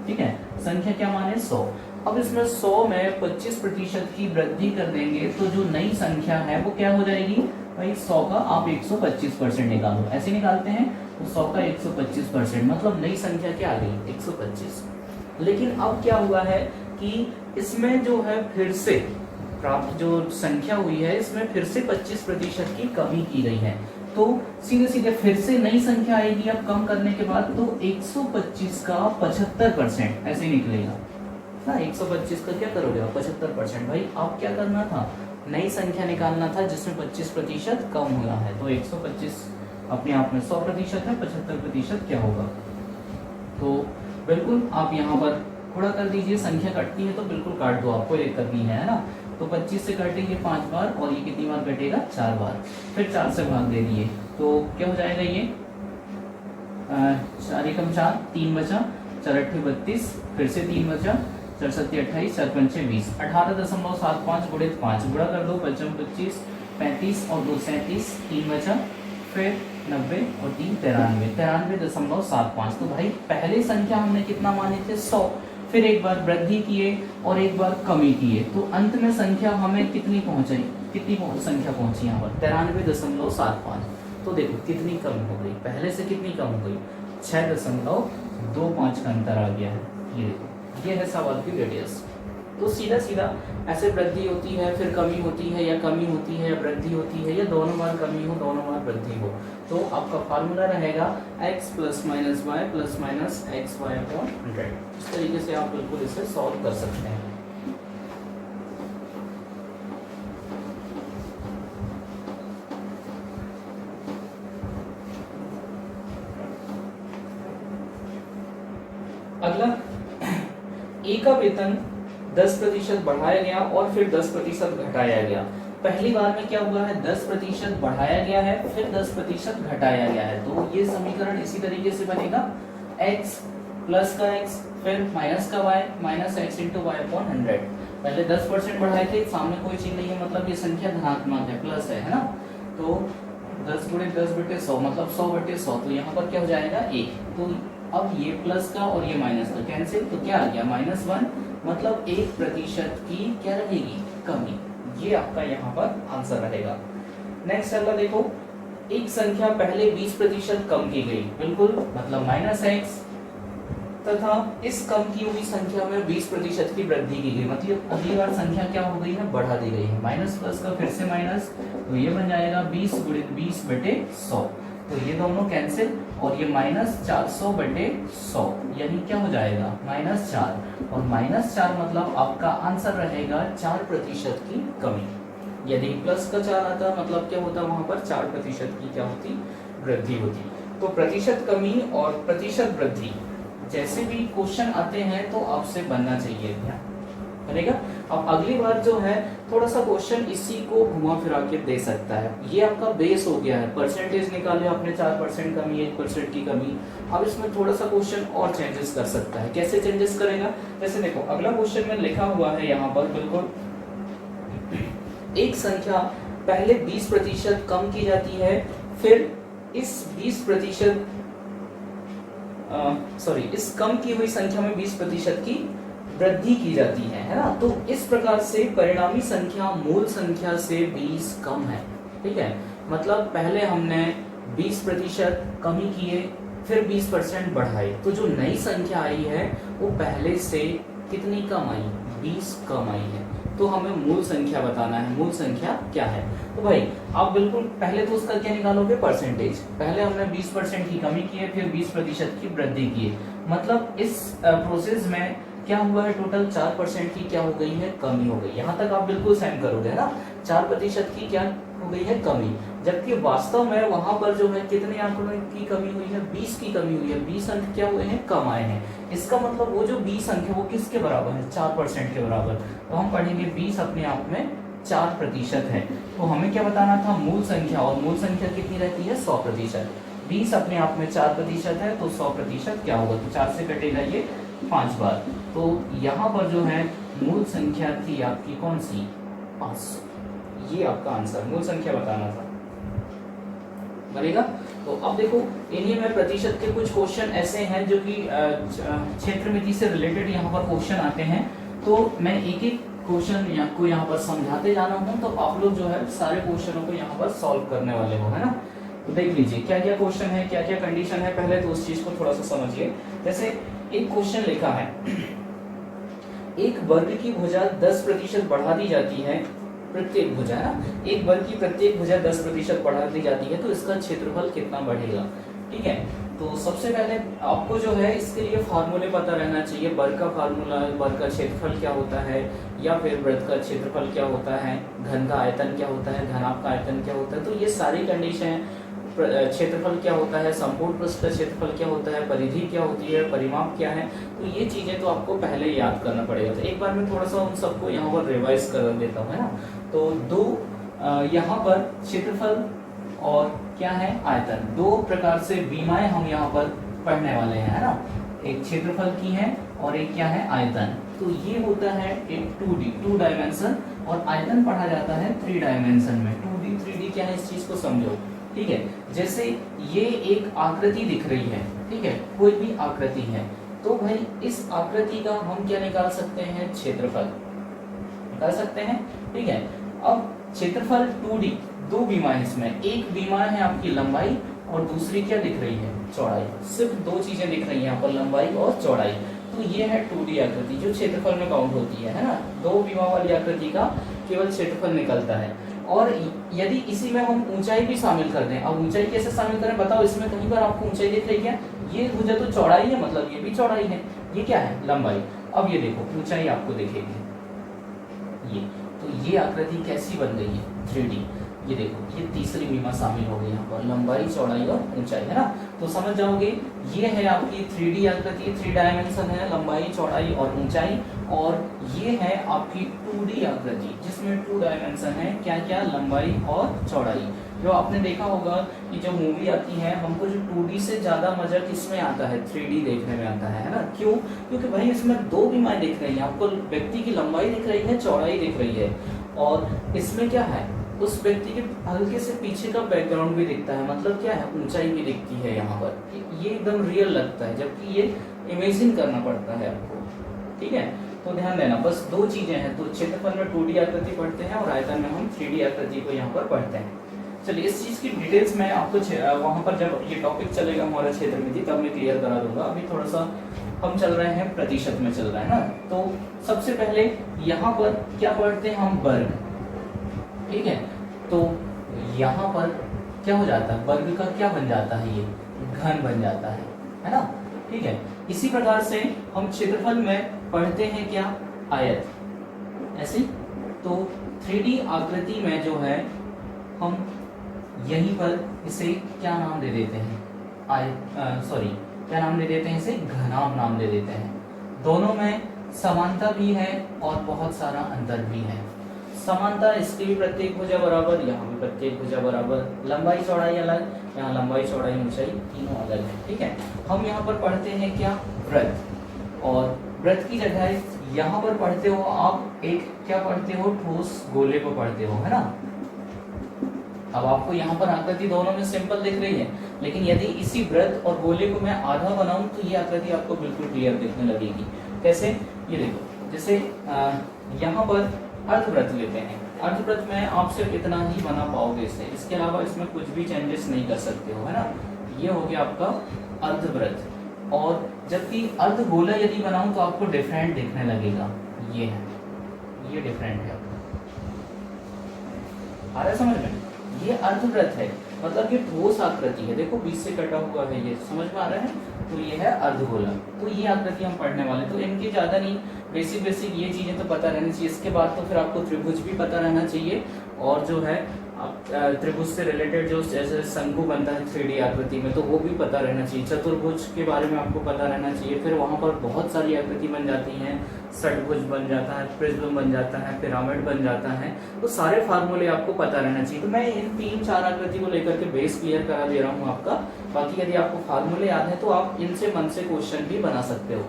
ठीक है, संख्या क्या माने, 100। अब इसमें 100 में 25% की वृद्धि कर देंगे तो जो नई संख्या है वो क्या हो जाएगी भाई, 100 का आप 125% निकालो, ऐसे निकालते हैं, तो 100 का 125% मतलब नई संख्या क्या आ गई, 125। लेकिन अब क्या हुआ है कि इसमें जो है फिर से प्राप्त जो संख्या हुई है, इसमें फिर से 25% की कमी की गई है, तो सीधे सीधे फिर से नई संख्या आएगी अब कम करने के बाद, तो 125 का 75% ऐसे निकलेगा ना। 125 का क्या करोगे आप, 75%। भाई अब क्या करना था, नई संख्या निकालना था जिसमें 25% कम हुआ है, तो 125 अपने आप में 100% है, 75% क्या होगा। तो बिल्कुल आप यहाँ पर थोड़ा कर दीजिए, संख्या कटती है तो बिल्कुल काट दो, आपको दिक्कत नहीं है ना। तो 25 से काटेंगे 5 बार, और ये कितनी बार कटेगा, 4 बार, फिर 4 से भाग दे दिए, तो क्या हो जाएगा, ये 4 एकम 4, 3 बचा, 4 अट्ठे 32, फिर से 3 बचा, 4 सत्ते 28, 4 पंचे 20, 18.75 गुणित 5 गुणा कर दो, 5 25, 35 और 2 37, 3 बचा, फिर 90 और 3 93, 93.75। तो भाई पहले संख्या हमने कितना माने थे, 100, फिर एक बार वृद्धि किए और एक बार कमी किए, तो अंत में संख्या हमें कितनी संख्या पहुंची यहाँ पर 93.75। तो देखो कितनी कम हो गई, पहले से कितनी कम हो गई, 6.25 का अंतर आ गया है। ये देखो, ये है सवाल की रेडियस। तो सीधा सीधा ऐसे वृद्धि होती है फिर कमी होती है, या कमी होती है या वृद्धि होती है, या दोनों बार कमी हो दोनों बार वृद्धि हो। तो आपका फार्मूला रहेगा x + -y + -xy/100। इस तरीके से आप बिल्कुल इसे सॉल्व कर सकते हैं। अगला, ए का वेतन 10% बढ़ाया गया और फिर 10% घटाया गया। पहली बार में क्या हुआ है, 10% बढ़ाया गया है फिर 10% घटाया गया है। तो ये समीकरण इसी तरीके से बनेगा, x प्लस का x फिर माइनस का y माइनस x × y/100। पहले 10% बढ़ाए थे, सामने कोई चीज नहीं है, मतलब ये संख्या धनात्मक है, प्लस है ना। तो 10 × 10/100 मतलब 100/100। तो यहाँ पर क्या हो जाएगा 1। तो अब ये प्लस का और ये माइनस का कैंसिल, तो क्या आ गया -1, मतलब 1% की क्या रहेगी, कमी। ये आपका यहाँ पर आंसर रहेगा। नेक्स्ट अगला देखो, एक संख्या पहले 20% कम की गई, बिल्कुल मतलब -x, तथा इस कम की हुई संख्या में 20% की वृद्धि की गई, मतलब अगली बार संख्या क्या हो गई है, बढ़ा दी गई है। माइनस प्लस का फिर से माइनस, तो ये बन जाएगा 20 × 20/100। तो ये दोनों कैंसिल और ये -400/100, यानी क्या हो जाएगा -4। और -4 मतलब आपका आंसर रहेगा 4% की कमी। यदि प्लस का 4 आता मतलब क्या होता, वहां पर 4% की क्या होती, वृद्धि होती। तो प्रतिशत कमी और प्रतिशत वृद्धि जैसे भी क्वेश्चन आते हैं तो आपसे बनना चाहिए, बनेगा। अब अगली बार जो है थोड़ा सा क्वेश्चन इसी को घुमा फिरा के दे सकता है। ये आपका बेस हो गया है, परसेंटेज निकाले आपने, 4% कमी, 1% की कमी। अब इसमें थोड़ा सा क्वेश्चन और चेंजेस कर सकता है। कैसे चेंजेस करेगा, जैसे देखो अगला क्वेश्चन में लिखा हुआ है यहाँ पर, बिल्कुल एक संख्या पहले 20% कम की जाती है, फिर इस 20% इस कम की हुई संख्या में 20% की वृद्धि की जाती है ना। तो इस प्रकार से परिणामी संख्या मूल संख्या से 20 कम है, ठीक है। मतलब पहले हमने 20% कमी किए फिर 20% बढ़ाए, तो जो नई संख्या आई है वो पहले से कितनी कम आई, 20 कम आई है। तो हमें मूल संख्या बताना है, मूल संख्या क्या है। तो भाई आप बिल्कुल पहले तो उसका क्या निकालोगे, परसेंटेज। पहले हमने 20% की कमी की है फिर 20% की वृद्धि की है, मतलब इस प्रोसेस में क्या हुआ है, टोटल 4% की क्या हो गई है, कमी हो गई। यहाँ तक आप बिल्कुल सेंड करोगे ना, 4% की क्या हो गई है, कमी। जबकि वास्तव में वहां पर जो है कितने आंकड़ों की कमी हुई है, 20 की कमी हुई है। 20 अंक क्या हुए हैं, कम आए हैं। इसका मतलब वो जो 20 अंक है वो किसके बराबर है, 4% के बराबर। तो हम पढ़ेंगे 20 अपने आप में 4% है। तो हमें क्या बताना था, मूल संख्या, और मूल संख्या कितनी रहती है, 100%। 20 अपने आप में 4% है, तो 100% क्या होगा, तो 4 से कटेगा ये 5 बार। तो यहाँ पर जो है मूल संख्या थी आपकी कौन सी, 500। ये आपका आंसर, मूल संख्या बताना था, बनेगा। तो अब देखो इन्हीं में प्रतिशत के कुछ क्वेश्चन ऐसे हैं जो कि क्षेत्रमिति से रिलेटेड यहाँ पर क्वेश्चन आते हैं। तो मैं एक एक क्वेश्चन को यहाँ पर समझाते जाना हूँ, तो आप लोग जो है सारे क्वेश्चनों को यहाँ पर सॉल्व करने वाले हो, है ना। तो देख लीजिए क्या क्या क्वेश्चन है, क्या क्या कंडीशन है, पहले तो उस चीज को थोड़ा सा समझिए। जैसे एक क्वेश्चन लिखा है, एक वर्ग की भुजा 10% बढ़ा दी जाती है, प्रत्येक भुजा है ना, एक वर्ग की प्रत्येक भुजा 10% बढ़ा दी जाती है, तो इसका क्षेत्रफल कितना बढ़ेगा, ठीक है। तो सबसे पहले आपको जो है इसके लिए फार्मूले पता रहना चाहिए। वर्ग का फार्मूला, वर्ग का क्षेत्रफल क्या होता है, या फिर वृत्त का क्षेत्रफल क्या होता है, घन का आयतन क्या होता है, घनाभ का आयतन क्या होता है। तो ये सारी कंडीशन, क्षेत्रफल क्या होता है, संपूर्ण पृष्ठ का क्षेत्रफल क्या होता है, परिधि क्या होती है, परिमाप क्या है, तो ये चीजें तो आपको पहले याद करना पड़ेगा। तो एक बार मैं थोड़ा सा उन सबको यहाँ पर रिवाइज कर देता हूँ, है ना। तो दो यहाँ पर क्षेत्रफल और क्या है, आयतन, दो प्रकार से विमाएं हम यहाँ पर पढ़ने वाले हैं, है ना। एक क्षेत्रफल की है और एक क्या है, आयतन। तो ये होता है एक 2D, 2 डायमेंशन, और आयतन पढ़ा जाता है 3 डायमेंशन में। 2D 3D क्या है, इस चीज को समझो, ठीक है। जैसे ये एक आकृति दिख रही है, ठीक है, कोई भी आकृति है, तो भाई इस आकृति का हम क्या निकाल सकते हैं, क्षेत्रफल निकाल सकते हैं। ठीक है, अब क्षेत्रफल 2D, दो बीमा है इसमें, एक बीमा है आपकी लंबाई और दूसरी क्या दिख रही है, चौड़ाई। सिर्फ दो चीजें दिख रही हैं यहाँ पर, लंबाई और चौड़ाई। तो ये है 2D आकृति जो क्षेत्रफल में काउंट होती है ना। दो बीमा वाली आकृति का केवल क्षेत्रफल निकलता है। और यदि इसी में हम ऊंचाई भी शामिल कर दें, अब ऊंचाई कैसे शामिल करें बताओ, इसमें कहीं पर आपको ऊंचाई दिख रही है, ये भुजा तो चौड़ाई है, मतलब ये भी चौड़ाई है, ये क्या है, लंबाई। अब ये देखो ऊंचाई आपको दिखेगी, ये तो ये आकृति कैसी बन गई है, 3D। ये देखो ये तीसरी बीमा शामिल हो गई यहाँ पर, लंबाई चौड़ाई और ऊंचाई, है ना। तो समझ जाओगे ये है आपकी 3D आकृति, 3 डायमेंशन है, लंबाई चौड़ाई और ऊंचाई। और ये है आपकी 2D आकृति जिसमें 2 डायमेंशन है, क्या क्या, लंबाई और चौड़ाई। जो आपने देखा होगा कि जो मूवी आती है, हमको जो 2D से ज्यादा मजा किसमें आता है, 3D देखने में आता है ना। क्यों, क्योंकि भाई इसमें दो बीमाएं दिख रही हैं आपको, व्यक्ति की लंबाई दिख रही है, चौड़ाई दिख रही है, और इसमें क्या है, उस व्यक्ति के हल्के से पीछे का बैकग्राउंड भी दिखता है, मतलब क्या है, ऊंचाई भी दिखती है यहाँ पर। ये एकदम रियल लगता है, जबकि ये इमेजिन करना पड़ता है आपको। ठीक है, तो ध्यान देना, बस दो चीजें हैं, तो क्षेत्रफल में 2D आकृति पढ़ते हैं और आयतन में हम 3D आकृति को यहाँ पर पढ़ते हैं। चलिए इस चीज की डिटेल्स में आपको वहां पर जब ये टॉपिक चलेगा हमारे क्षेत्र में थी तब मैं क्लियर करा दूंगा। अभी थोड़ा सा हम चल रहे हैं, प्रतिशत में चल रहा है ना। तो सबसे पहले यहाँ पर क्या पढ़ते हैं हम, वर्ग। ठीक है, तो यहाँ पर क्या हो जाता है, वर्ग का क्या बन जाता है, ये घन बन जाता है ना। ठीक है, इसी प्रकार से हम क्षेत्रफल में पढ़ते हैं क्या, आयत, ऐसे। तो 3D आकृति में जो है हम यहीं पर इसे क्या नाम दे देते हैं, क्या नाम दे देते हैं, इसे घनाभ नाम दे देते हैं। दोनों में समानता भी है और बहुत सारा अंतर भी है। समानता, इसकी भी प्रत्येक भुजा बराबर, यहाँ भी प्रत्येक भुजा बराबर, लंबाई चौड़ाई अलग, यहाँ लंबाई चौड़ाई ऊंचाई तीनों अलग है। ठीक है, हम यहाँ पर पढ़ते हैं क्या, वृत्त, और वृत्त की जगह यहाँ पर पढ़ते हो आप एक क्या पढ़ते हो, ठोस गोले को पढ़ते हो, है ना। अब आपको यहाँ पर आकृति दोनों में सिंपल दिख रही है, लेकिन यदि इसी वृत्त और गोले को मैं आधा बनाऊं तो ये आकृति आपको बिल्कुल क्लियर दिखने लगेगी। कैसे, ये देखो, जैसे यहाँ पर अर्धवृत्त लेते हैं, अर्धवृत्त में आप सिर्फ इतना ही बना पाओगे इसे, इसके अलावा इसमें कुछ भी चेंजेस नहीं कर सकते हो, है ना। ये हो गया आपका अर्धवृत्त। और जबकि अर्धगोला यदि बनाऊं तो आपको डिफरेंट दिखने लगेगा, ये है, ये डिफरेंट है, आ रहा है समझ में। ये अर्धवृत्त है, मतलब ये ठोस आकृति है, देखो बीच से कटा हुआ है, ये समझ में आ रहा है। तो ये है अर्धगोला, तो ये आकृति हम पढ़ने वाले, तो इनके ज्यादा नहीं, बेसिक ये चीजें तो पता रहनी चाहिए। इसके बाद तो फिर आपको त्रिभुज भी पता रहना चाहिए, और जो है त्रिभुज से रिलेटेड जो जैसे शंकु बनता है 3D आकृति में, तो वो भी पता रहना चाहिए। चतुर्भुज के बारे में आपको पता रहना चाहिए। फिर वहाँ पर बहुत सारी आकृति बन जाती हैं, षटभुज बन जाता है, प्रिज्म बन जाता है, पिरामिड बन जाता है, तो सारे फार्मूले आपको पता रहना चाहिए। तो मैं इन 3-4 आकृति को लेकर के बेस क्लियर करा दे रहा हूँ आपका। बाकी यदि आपको फार्मूले याद है तो आप इनसे मन से क्वेश्चन भी बना सकते हो।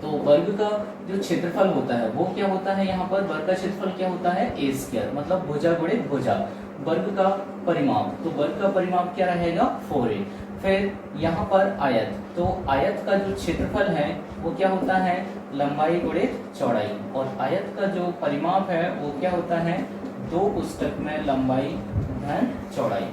तो वर्ग का जो क्षेत्रफल होता है वो क्या होता है, यहाँ पर वर्ग का क्षेत्रफल क्या होता है, ए स्क्वायर, मतलब भुजा गुणित भुजा। वर्ग का परिमाप, तो वर्ग का परिमाप क्या रहेगा, 4a। फिर यहाँ पर आयत, तो आयत का जो क्षेत्रफल है वो क्या होता है, लंबाई गुणित चौड़ाई, और आयत का जो परिमाप है वो क्या होता है, 2 पुस्तक में लंबाई धन चौड़ाई।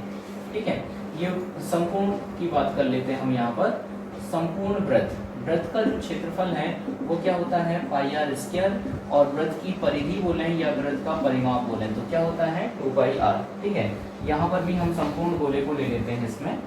ठीक है, ये संपूर्ण की बात कर लेते हैं हम यहाँ पर। संपूर्ण वृत्त, वृत्त का जो क्षेत्रफल है वो क्या होता है, पाई आर स्क्वायर, और वृत्त की परिधि बोले या वृत्त का परिमाप बोले तो क्या होता है, 2 पाई आर। ठीक है, यहाँ पर भी हम संपूर्ण गोले को ले लेते हैं। इसमें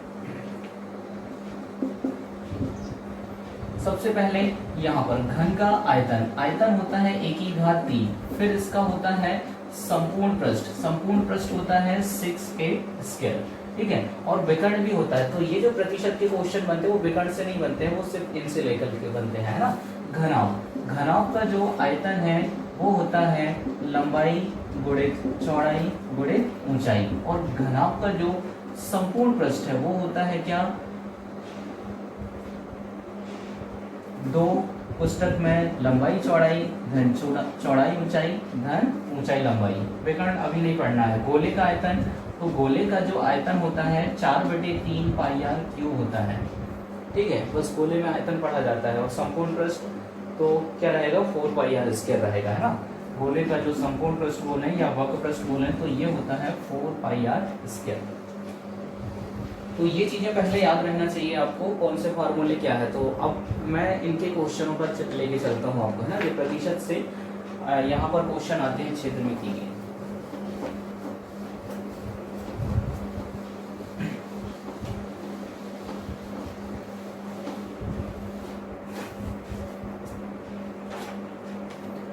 सबसे पहले यहाँ पर घन का आयतन, आयतन होता है 1/3। फिर इसका होता है संपूर्ण पृष्ठ, संपूर्ण पृष्ठ होता है 6a स्क्वायर। ठीक है, और विकर्ण भी होता है। तो ये जो प्रतिशत के क्वेश्चन बनते हैं वो विकर्ण से नहीं बनते हैं, वो सिर्फ इनसे लेकर के बनते हैं, है ना। घनाभ, घनाभ का जो आयतन है वो होता है लंबाई गुणित चौड़ाई गुणित ऊंचाई, और घनाभ का जो संपूर्ण पृष्ठ है वो होता है क्या, 2 पुस्तक में लंबाई चौड़ाई धन चौड़ाई ऊंचाई धन ऊंचाई लंबाई। विकर्ण अभी नहीं पढ़ना है। गोले का आयतन, तो गोले का जो आयतन होता है 4/3 पाई आर क्यूब होता है। ठीक है, बस गोले में आयतन पढ़ा जाता है। और संपूर्ण पृष्ठ तो क्या रहेगा, 4 पाई आर स्क्वायर रहेगा, है ना। गोले का जो संपूर्ण पृष्ठ बोले या वक्र पृष्ठ बोले तो ये होता है 4 पाई आर स्क्वायर। तो ये चीजें पहले याद रहना चाहिए आपको, कौन से फार्मूले क्या है। तो अब मैं इनके क्वेश्चनों पर लेके चलता हूँ आपको, है ना। ये प्रतिशत से यहाँ पर क्वेश्चन आते हैं क्षेत्र में की गई।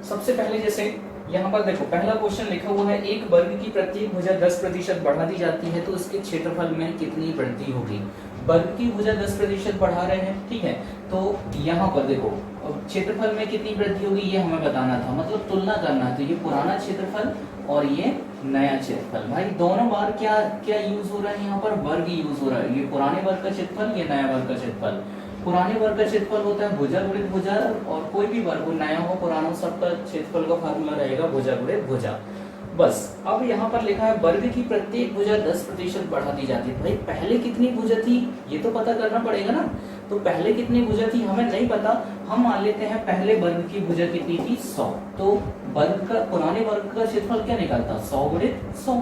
सबसे पहले जैसे यहाँ पर देखो, पहला क्वेश्चन लिखा हुआ है, एक वर्ग की प्रत्येक भुजा 10% बढ़ा दी जाती है तो इसके क्षेत्रफल में कितनी वृद्धि होगी। वर्ग की भुजा 10% बढ़ा रहे हैं, ठीक है। तो यहाँ पर देखो क्षेत्रफल में कितनी वृद्धि होगी ये हमें बताना था, मतलब तुलना करना है। तो ये पुराना क्षेत्रफल और ये नया क्षेत्रफल, भाई दोनों बार क्या क्या यूज हो रहा है, यहाँ पर वर्ग यूज हो रहा है। ये पुराने वर्ग का क्षेत्रफल, ये नया वर्ग का क्षेत्रफल। पुराने वर्ग का क्षेत्रफल होता है भुजा गुणित भुजा, और कोई भी वर्ग हो, नया हो पुराना हो, सबका क्षेत्रफल का फार्मूला रहेगा भुजा गुणित भुजा। बस अब यहाँ पर लिखा है वर्ग की प्रत्येक भुजा 10% बढ़ा दी जाती है। भाई पहले कितनी भुजा थी ये तो पता करना पड़ेगा ना। तो पहले कितनी भुजा थी हमें नहीं पता, हम मान लेते हैं पहले वर्ग की भुजा कितनी थी, 100। तो वर्ग का पुराने वर्ग का क्षेत्रफल क्या निकलता, 100 गुणित 100।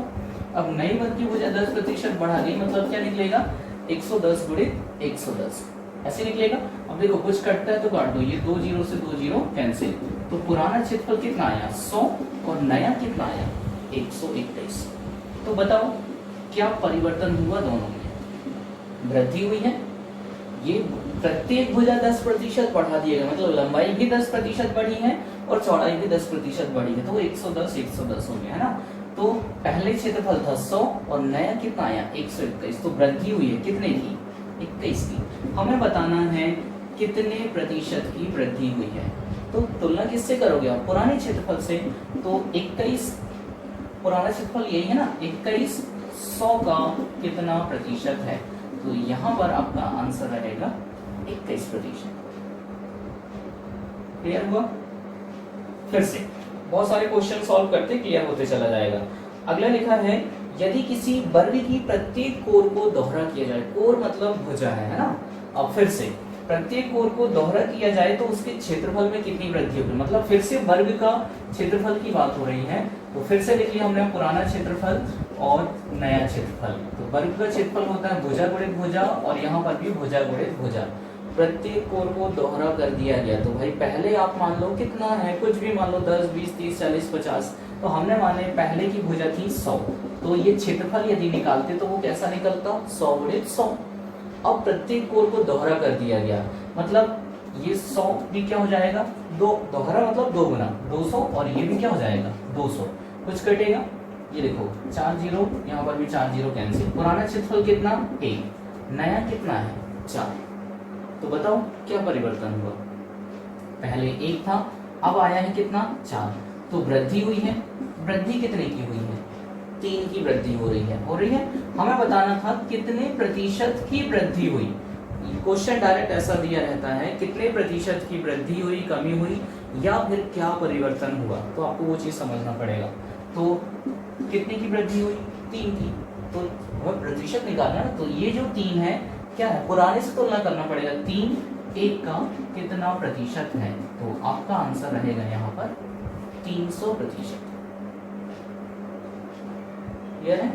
अब नई वर्ग की भुजा 10% बढ़ा दी, मतलब क्या निकलेगा, 110 गुणित 110 ऐसे निकलेगा। अब देखो कुछ कटता है तो काट दो, ये 2 जीरो से 2 जीरो कैंसिल। तो पुराना क्षेत्रफल कितना आया, 100, और नया कितना आया, 121। तो बताओ क्या परिवर्तन हुआ दोनों में, वृद्धि हुई है। ये प्रत्येक भुजा 10% बढ़ा दिया गया, मतलब लंबाई भी 10% बढ़ी है और चौड़ाई भी 10% बढ़ी है, तो 110 हो गया, है ना। तो पहले क्षेत्रफल था 100 और नया कितना आया, 121। तो वृद्धि हुई है, कितने की, 21 की। हमें बताना है कितने प्रतिशत की वृद्धि हुई है। तो तुलना किससे करोगे आप, पुराने क्षेत्रफल से। तो 21, पुराना क्षेत्रफल यही है ना, 21 100 का कितना प्रतिशत है। तो यहाँ पर आपका आंसर रहेगा 21%। क्लियर हुआ। फिर से बहुत सारे क्वेश्चन सॉल्व करते क्लियर होते चला जाएगा। अगला लिखा है, यदि किसी वर्ग की प्रत्येक कोर को दोहरा किया जाए, कोर मतलब भुजा है ना। अब फिर से प्रत्येक कोर को दोहरा किया जाए तो उसके क्षेत्रफल में कितनी वृद्धि होगी, मतलब फिर से वर्ग का क्षेत्रफल की बात हो रही है। तो फिर से लिख लिया हमने पुराना क्षेत्रफल और नया क्षेत्रफल। तो वर्ग का क्षेत्रफल होता है भुजा गुणित भुजा, और यहाँ पर भी भुजा गुणित भुजा। प्रत्येक कोर को दोहरा कर दिया गया, तो भाई पहले आप मान लो कितना है, कुछ भी मान लो 10 20 30 40 50। तो हमने माने पहले की भुजा थी 100, तो ये क्षेत्रफल यदि निकालते तो वो कैसा निकलता, 100 गुणित 100। अब प्रत्येक कोर को दोहरा कर दिया गया, मतलब ये 100 भी क्या हो जाएगा, दो दोहरा मतलब 2 गुना 200, और ये भी क्या हो जाएगा 200। कुछ कटेगा, ये देखो 4 जीरो, यहाँ पर भी 4 जीरो कैंसिल। पुराना क्षेत्रफल कितना, 1, नया कितना है 4। तो बताओ क्या परिवर्तन हुआ, पहले 1 था अब आया है कितना 4। तो वृद्धि हुई है, वृद्धि कितने की हुई है, 3 की वृद्धि हो रही है, हमें बताना था कितने प्रतिशत की वृद्धि हुई। क्वेश्चन डायरेक्ट ऐसा दिया रहता है, कितने प्रतिशत की वृद्धि हुई, कमी हुई, या फिर क्या परिवर्तन हुआ। तो आपको वो चीज समझना पड़ेगा। तो कितने की वृद्धि हुई, 3 की। तो वह प्रतिशत निकालना, तो ये जो 3 है क्या है, पुराने से तुलना करना पड़ेगा। 3 1 का कितना प्रतिशत है, तो आपका आंसर रहेगा यहाँ पर 300%। क्लियर है,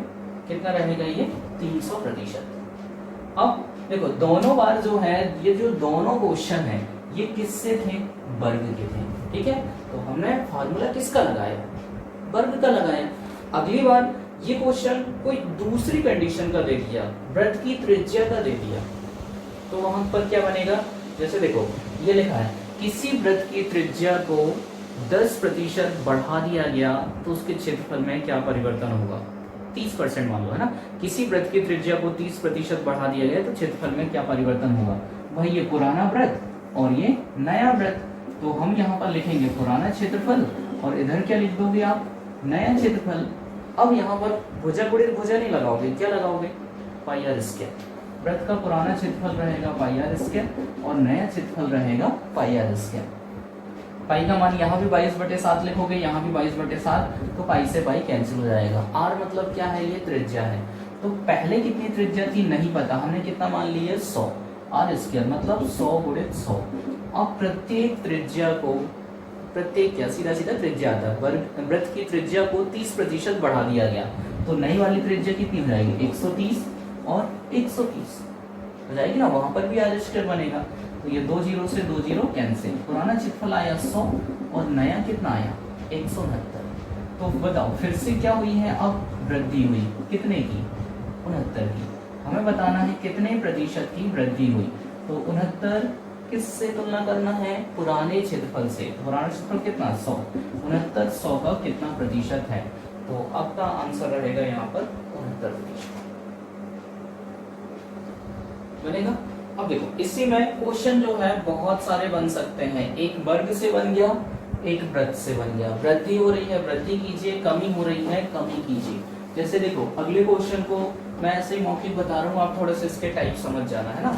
कितना रहेगा ये 300%। अब देखो दोनों बार जो है, ये जो दोनों क्वेश्चन है ये किससे थे, वर्ग के थे, ठीक है। तो हमने फार्मूला किसका लगाया, वर्ग का लगाया। अगली बार ये क्वेश्चन कोई दूसरी कंडीशन का दे दिया, वृत्त की त्रिज्या का दे दिया, तो वहां पर क्या बनेगा, जैसे देखो ये लिखा है, किसी वृत्त की त्रिज्या को 10% बढ़ा दिया गया तो उसके क्षेत्रफल में क्या परिवर्तन होगा, 30% मान लो, है ना। किसी वृत्त की त्रिज्या को 30% बढ़ा दिया गया तो क्षेत्रफल में क्या परिवर्तन होगा। भाई ये पुराना वृत्त और ये नया वृत्त, तो हम यहाँ पर लिखेंगे पुराना क्षेत्रफल और इधर क्या लिख दोगे आप, नया क्षेत्रफल। अब यहाँ पर भुजा गुणित भुजा नहीं लगाओगे, क्या लगाओगे, पाई आर स्क्वायर। वृत्त का पुराना क्षेत्रफल रहेगा पाई आर स्क्वायर और नया क्षेत्रफल रहेगा पाई आर स्क्वायर। पाई का मान यहाँ भी 22/7 लिखोगे, यहाँ भी 22/7, तो पाई से पाई कैंसिल हो जाएगा। आर मतलब क्या है, ये त्रिज्या है। तो पहले कितनी त्रिज्या थी नहीं पता, हमने कितना मान लिया 100, आर स्क्वायर मतलब 100 गुणित 100। अब प्रत्येक त्रिज्या को, प्रत्येक क्या सीधा सीधा त्रिज्या आता है, वृत्त की त्रिज्या को 30% बढ़ा दिया गया। तो नई वाली त्रिज्या कितनी हो जाएगी, 130 और 130 हो जाएगी ना, वहां पर भी आर स्क्वायर बनेगा। तो ये 2 जीरो से 2 जीरो कैंसिल, पुराना क्षेत्रफल आया 100 और नया कितना आया 169। तो बताओ फिर से क्या हुई है, अब वृद्धि हुई कितने की, 69 की। हमें बताना है कितने प्रतिशत की वृद्धि हुई। तो 69 किससे तुलना करना है, पुराने क्षेत्रफल से। तो पुराना क्षेत्रफल कितना 100, 69 100 का कितना प्रतिशत है। तो अब का आंसर रहेगा यहाँ पर 69% बनेगा। अब देखो इसी में क्वेश्चन जो है बहुत सारे बन सकते हैं। एक वर्ग से बन गया, एक वृत्त से बन गया। वृद्धि हो रही है वृद्धि कीजिए, कमी हो रही है कमी कीजिए। जैसे देखो अगले क्वेश्चन को मैं ऐसे ही मौखिक बता रहा हूँ, आप थोड़े से इसके टाइप समझ जाना है ना।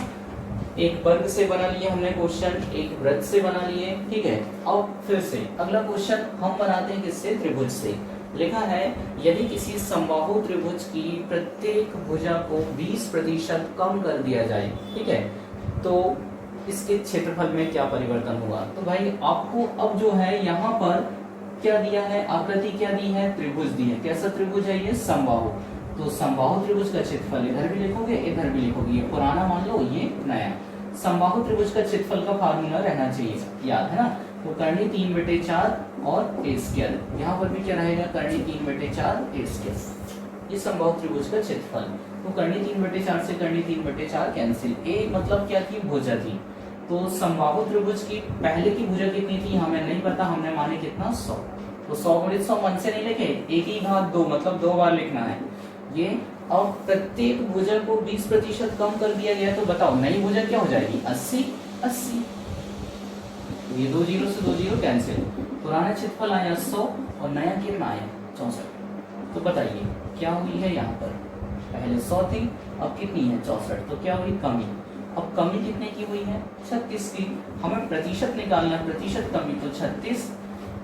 एक वर्ग से बना लिए हमने क्वेश्चन, एक वृत्त से बना लिए, ठीक है। अब फिर से अगला क्वेश्चन हम बनाते हैं किससे, त्रिभुज से। लिखा है यदि किसी समबाहु त्रिभुज की प्रत्येक भुजा को 20% कम कर दिया जाए, ठीक है, तो इसके क्षेत्रफल में क्या परिवर्तन होगा। तो भाई आपको अब जो है यहाँ पर क्या दिया है, आकृति क्या दी है, त्रिभुज दी है। कैसा त्रिभुज है ये, समबाहु। तो समबाहु त्रिभुज का क्षेत्रफल इधर भी लिखोगे इधर भी लिखोगे, ये पुराना मान लो ये नया। समबाहु त्रिभुज का क्षेत्रफल का फार्मूला रहना चाहिए, याद है ना। तो करनी 3/4 और ए स्क्वायर, यहाँ पर भी क्या रहेगा, करनी 3/4 ए स्क्वायर। ये समबाहु त्रिभुज का क्षेत्रफल। तो करनी 3/4 से करनी 3/4 कैंसिल। ए मतलब क्या थी, भुजा थी। तो समबाहु त्रिभुज की पहले की भुजा कितनी थी हमें नहीं पता, हमने माने कितना 100। तो 100 गुणित 100 मन से नहीं लिखे, एक ही घात 2 मतलब 2 बार लिखना है ये। अब प्रत्येक भुजा को 20% कम कर दिया गया, तो बताओ नई भुजा क्या हो जाएगी, 80 80। ये 2 जीरो से 2 जीरो कैंसिल, पुराना क्षेत्रफल आया 100 और नया कितना आया 64। तो बताइए क्या हुई है यहाँ पर, पहले 100 थी अब कितनी है 64, तो क्या हुई कमी। अब कमी कितने की हुई है, 36 की। हमें प्रतिशत निकालना, प्रतिशत कमी, तो 36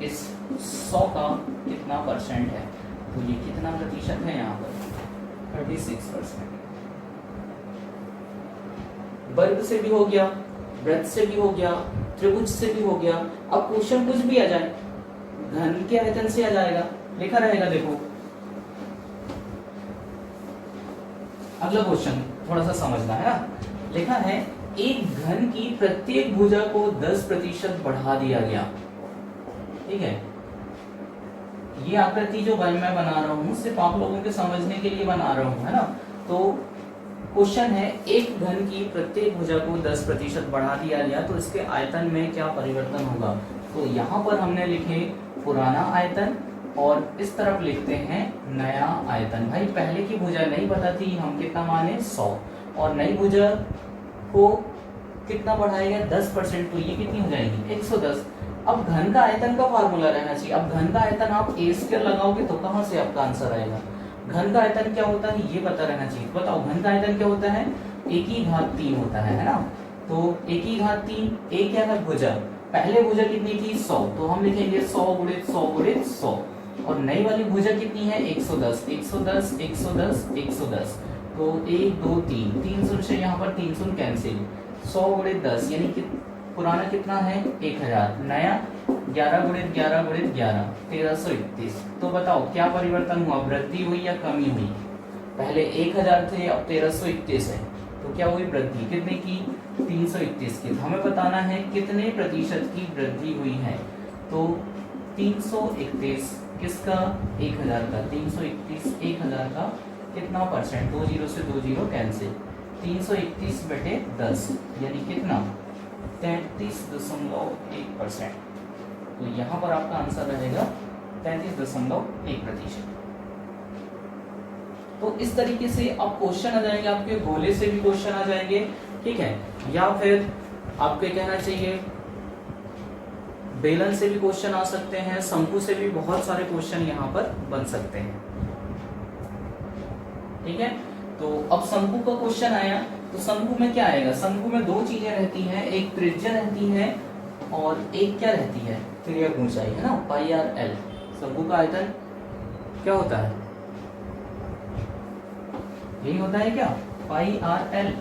इस 100 का कितना परसेंट है, तो ये कितना प्रतिशत है यहाँ पर 36%। वर्ग से भी हो गया, वृत्त से भी हो गया, त्रिभुज से भी हो गया। अब क्वेश्चन कुछ भी आ जाए, घन के आयतन से आ जाएगा, लिखा रहेगा। देखो अगला क्वेश्चन थोड़ा सा समझना है ना। लिखा है एक घन की प्रत्येक भुजा को 10% बढ़ा दिया गया, ठीक है। ये आकृति जो मैं बना रहा हूँ सिर्फ आप लोगों के समझने के लिए बना रहा हूँ, है ना। तो क्वेश्चन है एक घन की प्रत्येक भुजा को 10% बढ़ा दिया गया, तो इसके आयतन में क्या परिवर्तन होगा। तो यहाँ पर हमने लिखे पुराना आयतन और इस तरफ लिखते हैं नया आयतन। भाई पहले की भुजा नहीं पता थी, हम कितना माने 100 और नई भुजा को कितना बढ़ाएगा 10%, तो ये कितनी हो जाएगी 110। अब घन का आयतन का फार्मूला रहना चाहिए। अब घन का आयतन आप ए स्क्वायर लगाओगे तो कहां से आपका आंसर आएगा। घन का आयतन क्या होता है ये पता रहना चाहिए। बताओ घन का आयतन क्या होता है, 1/3 होता है ना। तो 1/3, ए क्या है भुजा, पहले भुजा कितनी थी 100, तो हम लिखेंगे 100 गुणित 100 गुणित 100। और नई वाली भुजा कितनी है 110, 110 110 110। तो 1 2 3 3 शून्य से यहाँ पर 3 शून्य कैंसिल, 100 गुणित 10 यानी कि पुराना कितना है 1000, नया 11 गुणित 11 गुणित 11 1331। तो बताओ क्या परिवर्तन हुआ, वृद्धि हुई या कमी हुई। पहले 1000 थे अब 1331 है, तो क्या हुई वृद्धि, कितने की 331 की। तो हमें बताना है कितने प्रतिशत की वृद्धि हुई है। तो 331 किसका 1000 का, 331 1000 का कितना परसेंट, 2 जीरो से 2 जीरो कैंसिल, 331/10 यानी कितना 33.1%। तो यहाँ पर आपका आंसर रहेगा 33.1%। तो इस तरीके से अब क्वेश्चन आ जाएंगे आपके, गोले से भी क्वेश्चन आ जाएंगे, ठीक है, या फिर आपके कहना चाहिए बेलन से भी क्वेश्चन आ सकते हैं, शंकु से भी बहुत सारे क्वेश्चन यहाँ पर बन सकते हैं, ठीक है। तो अब शंकु का क्वेश्चन आया, तो शंकु में क्या आएगा, शंकु में दो चीजें रहती हैं, एक त्रिज्या रहती है और एक क्या रहती है तिर्यक ऊंचाई, है ना, पाई आर एल। शंकु का आयतन क्या होता है, यही होता है क्या, पाई आर एल,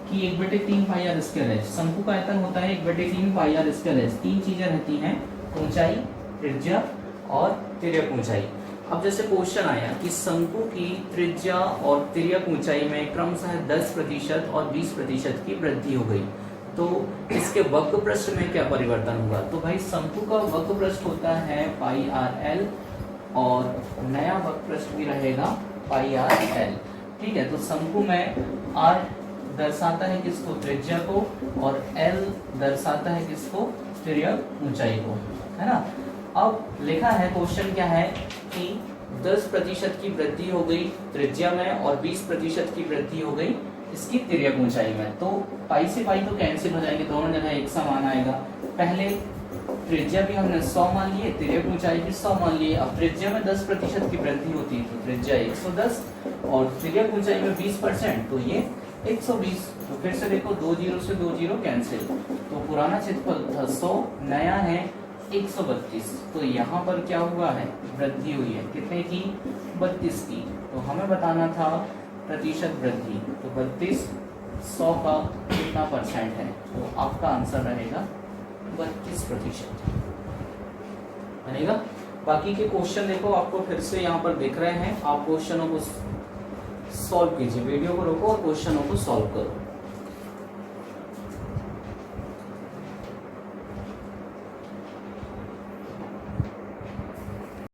कि 1/3 पाई आर स्क्वायर एच, शंकु का आयतन होता है 1/3 पाई आर स्क्वायर एच। तीन चीजें रहती हैं, ऊंचाई, त्रिज्या और तिर्यक ऊंचाई। अब जैसे क्वेश्चन आया कि शंकु की त्रिज्या और तिर्यक ऊंचाई में क्रमशः 10% और 20% की वृद्धि हो गई, तो इसके वक्र पृष्ठ में क्या परिवर्तन होगा? तो भाई शंकु का वक्र पृष्ठ होता है पाई आर एल और नया वक्र पृष्ठ भी रहेगा पाई आर एल। ठीक है, तो शंकु में आर दर्शाता है किसको? त्रिज्या को, और एल दर्शाता है किसको? तिर्यक ऊंचाई को, है ना। अब लिखा है, क्वेश्चन क्या है कि 10% की वृद्धि हो गई त्रिज्या में और 20% की वृद्धि हो गई इसकी तिर्यक ऊंचाई में। तो पाई से पाई तो कैंसिल हो जाएंगे, दोनों जगह एक समान आएगा। पहले त्रिज्या भी हमने 100 मान लिए, तिर्यक ऊंचाई भी 100 मान लिए। अब त्रिज्या में 10% की वृद्धि होती है तो त्रिज्या 110 और तिर्यक ऊंचाई में 20%, तो ये 120। तो फिर से देखो, 2 0 से 2 0 कैंसिल, तो पुराना क्षेत्रफल था 100, नया है 132। तो यहाँ पर क्या हुआ है? वृद्धि हुई है, कितने की? 32 की। तो हमें बताना था प्रतिशत वृद्धि, तो 32 100 का कितना परसेंट है? तो आपका आंसर रहेगा 32% बनेगा। बाकी के क्वेश्चन देखो, आपको फिर से यहाँ पर दिख रहे हैं, आप क्वेश्चनों को सॉल्व कीजिए, वीडियो को रोको और क्वेश्चनों को सॉल्व करो।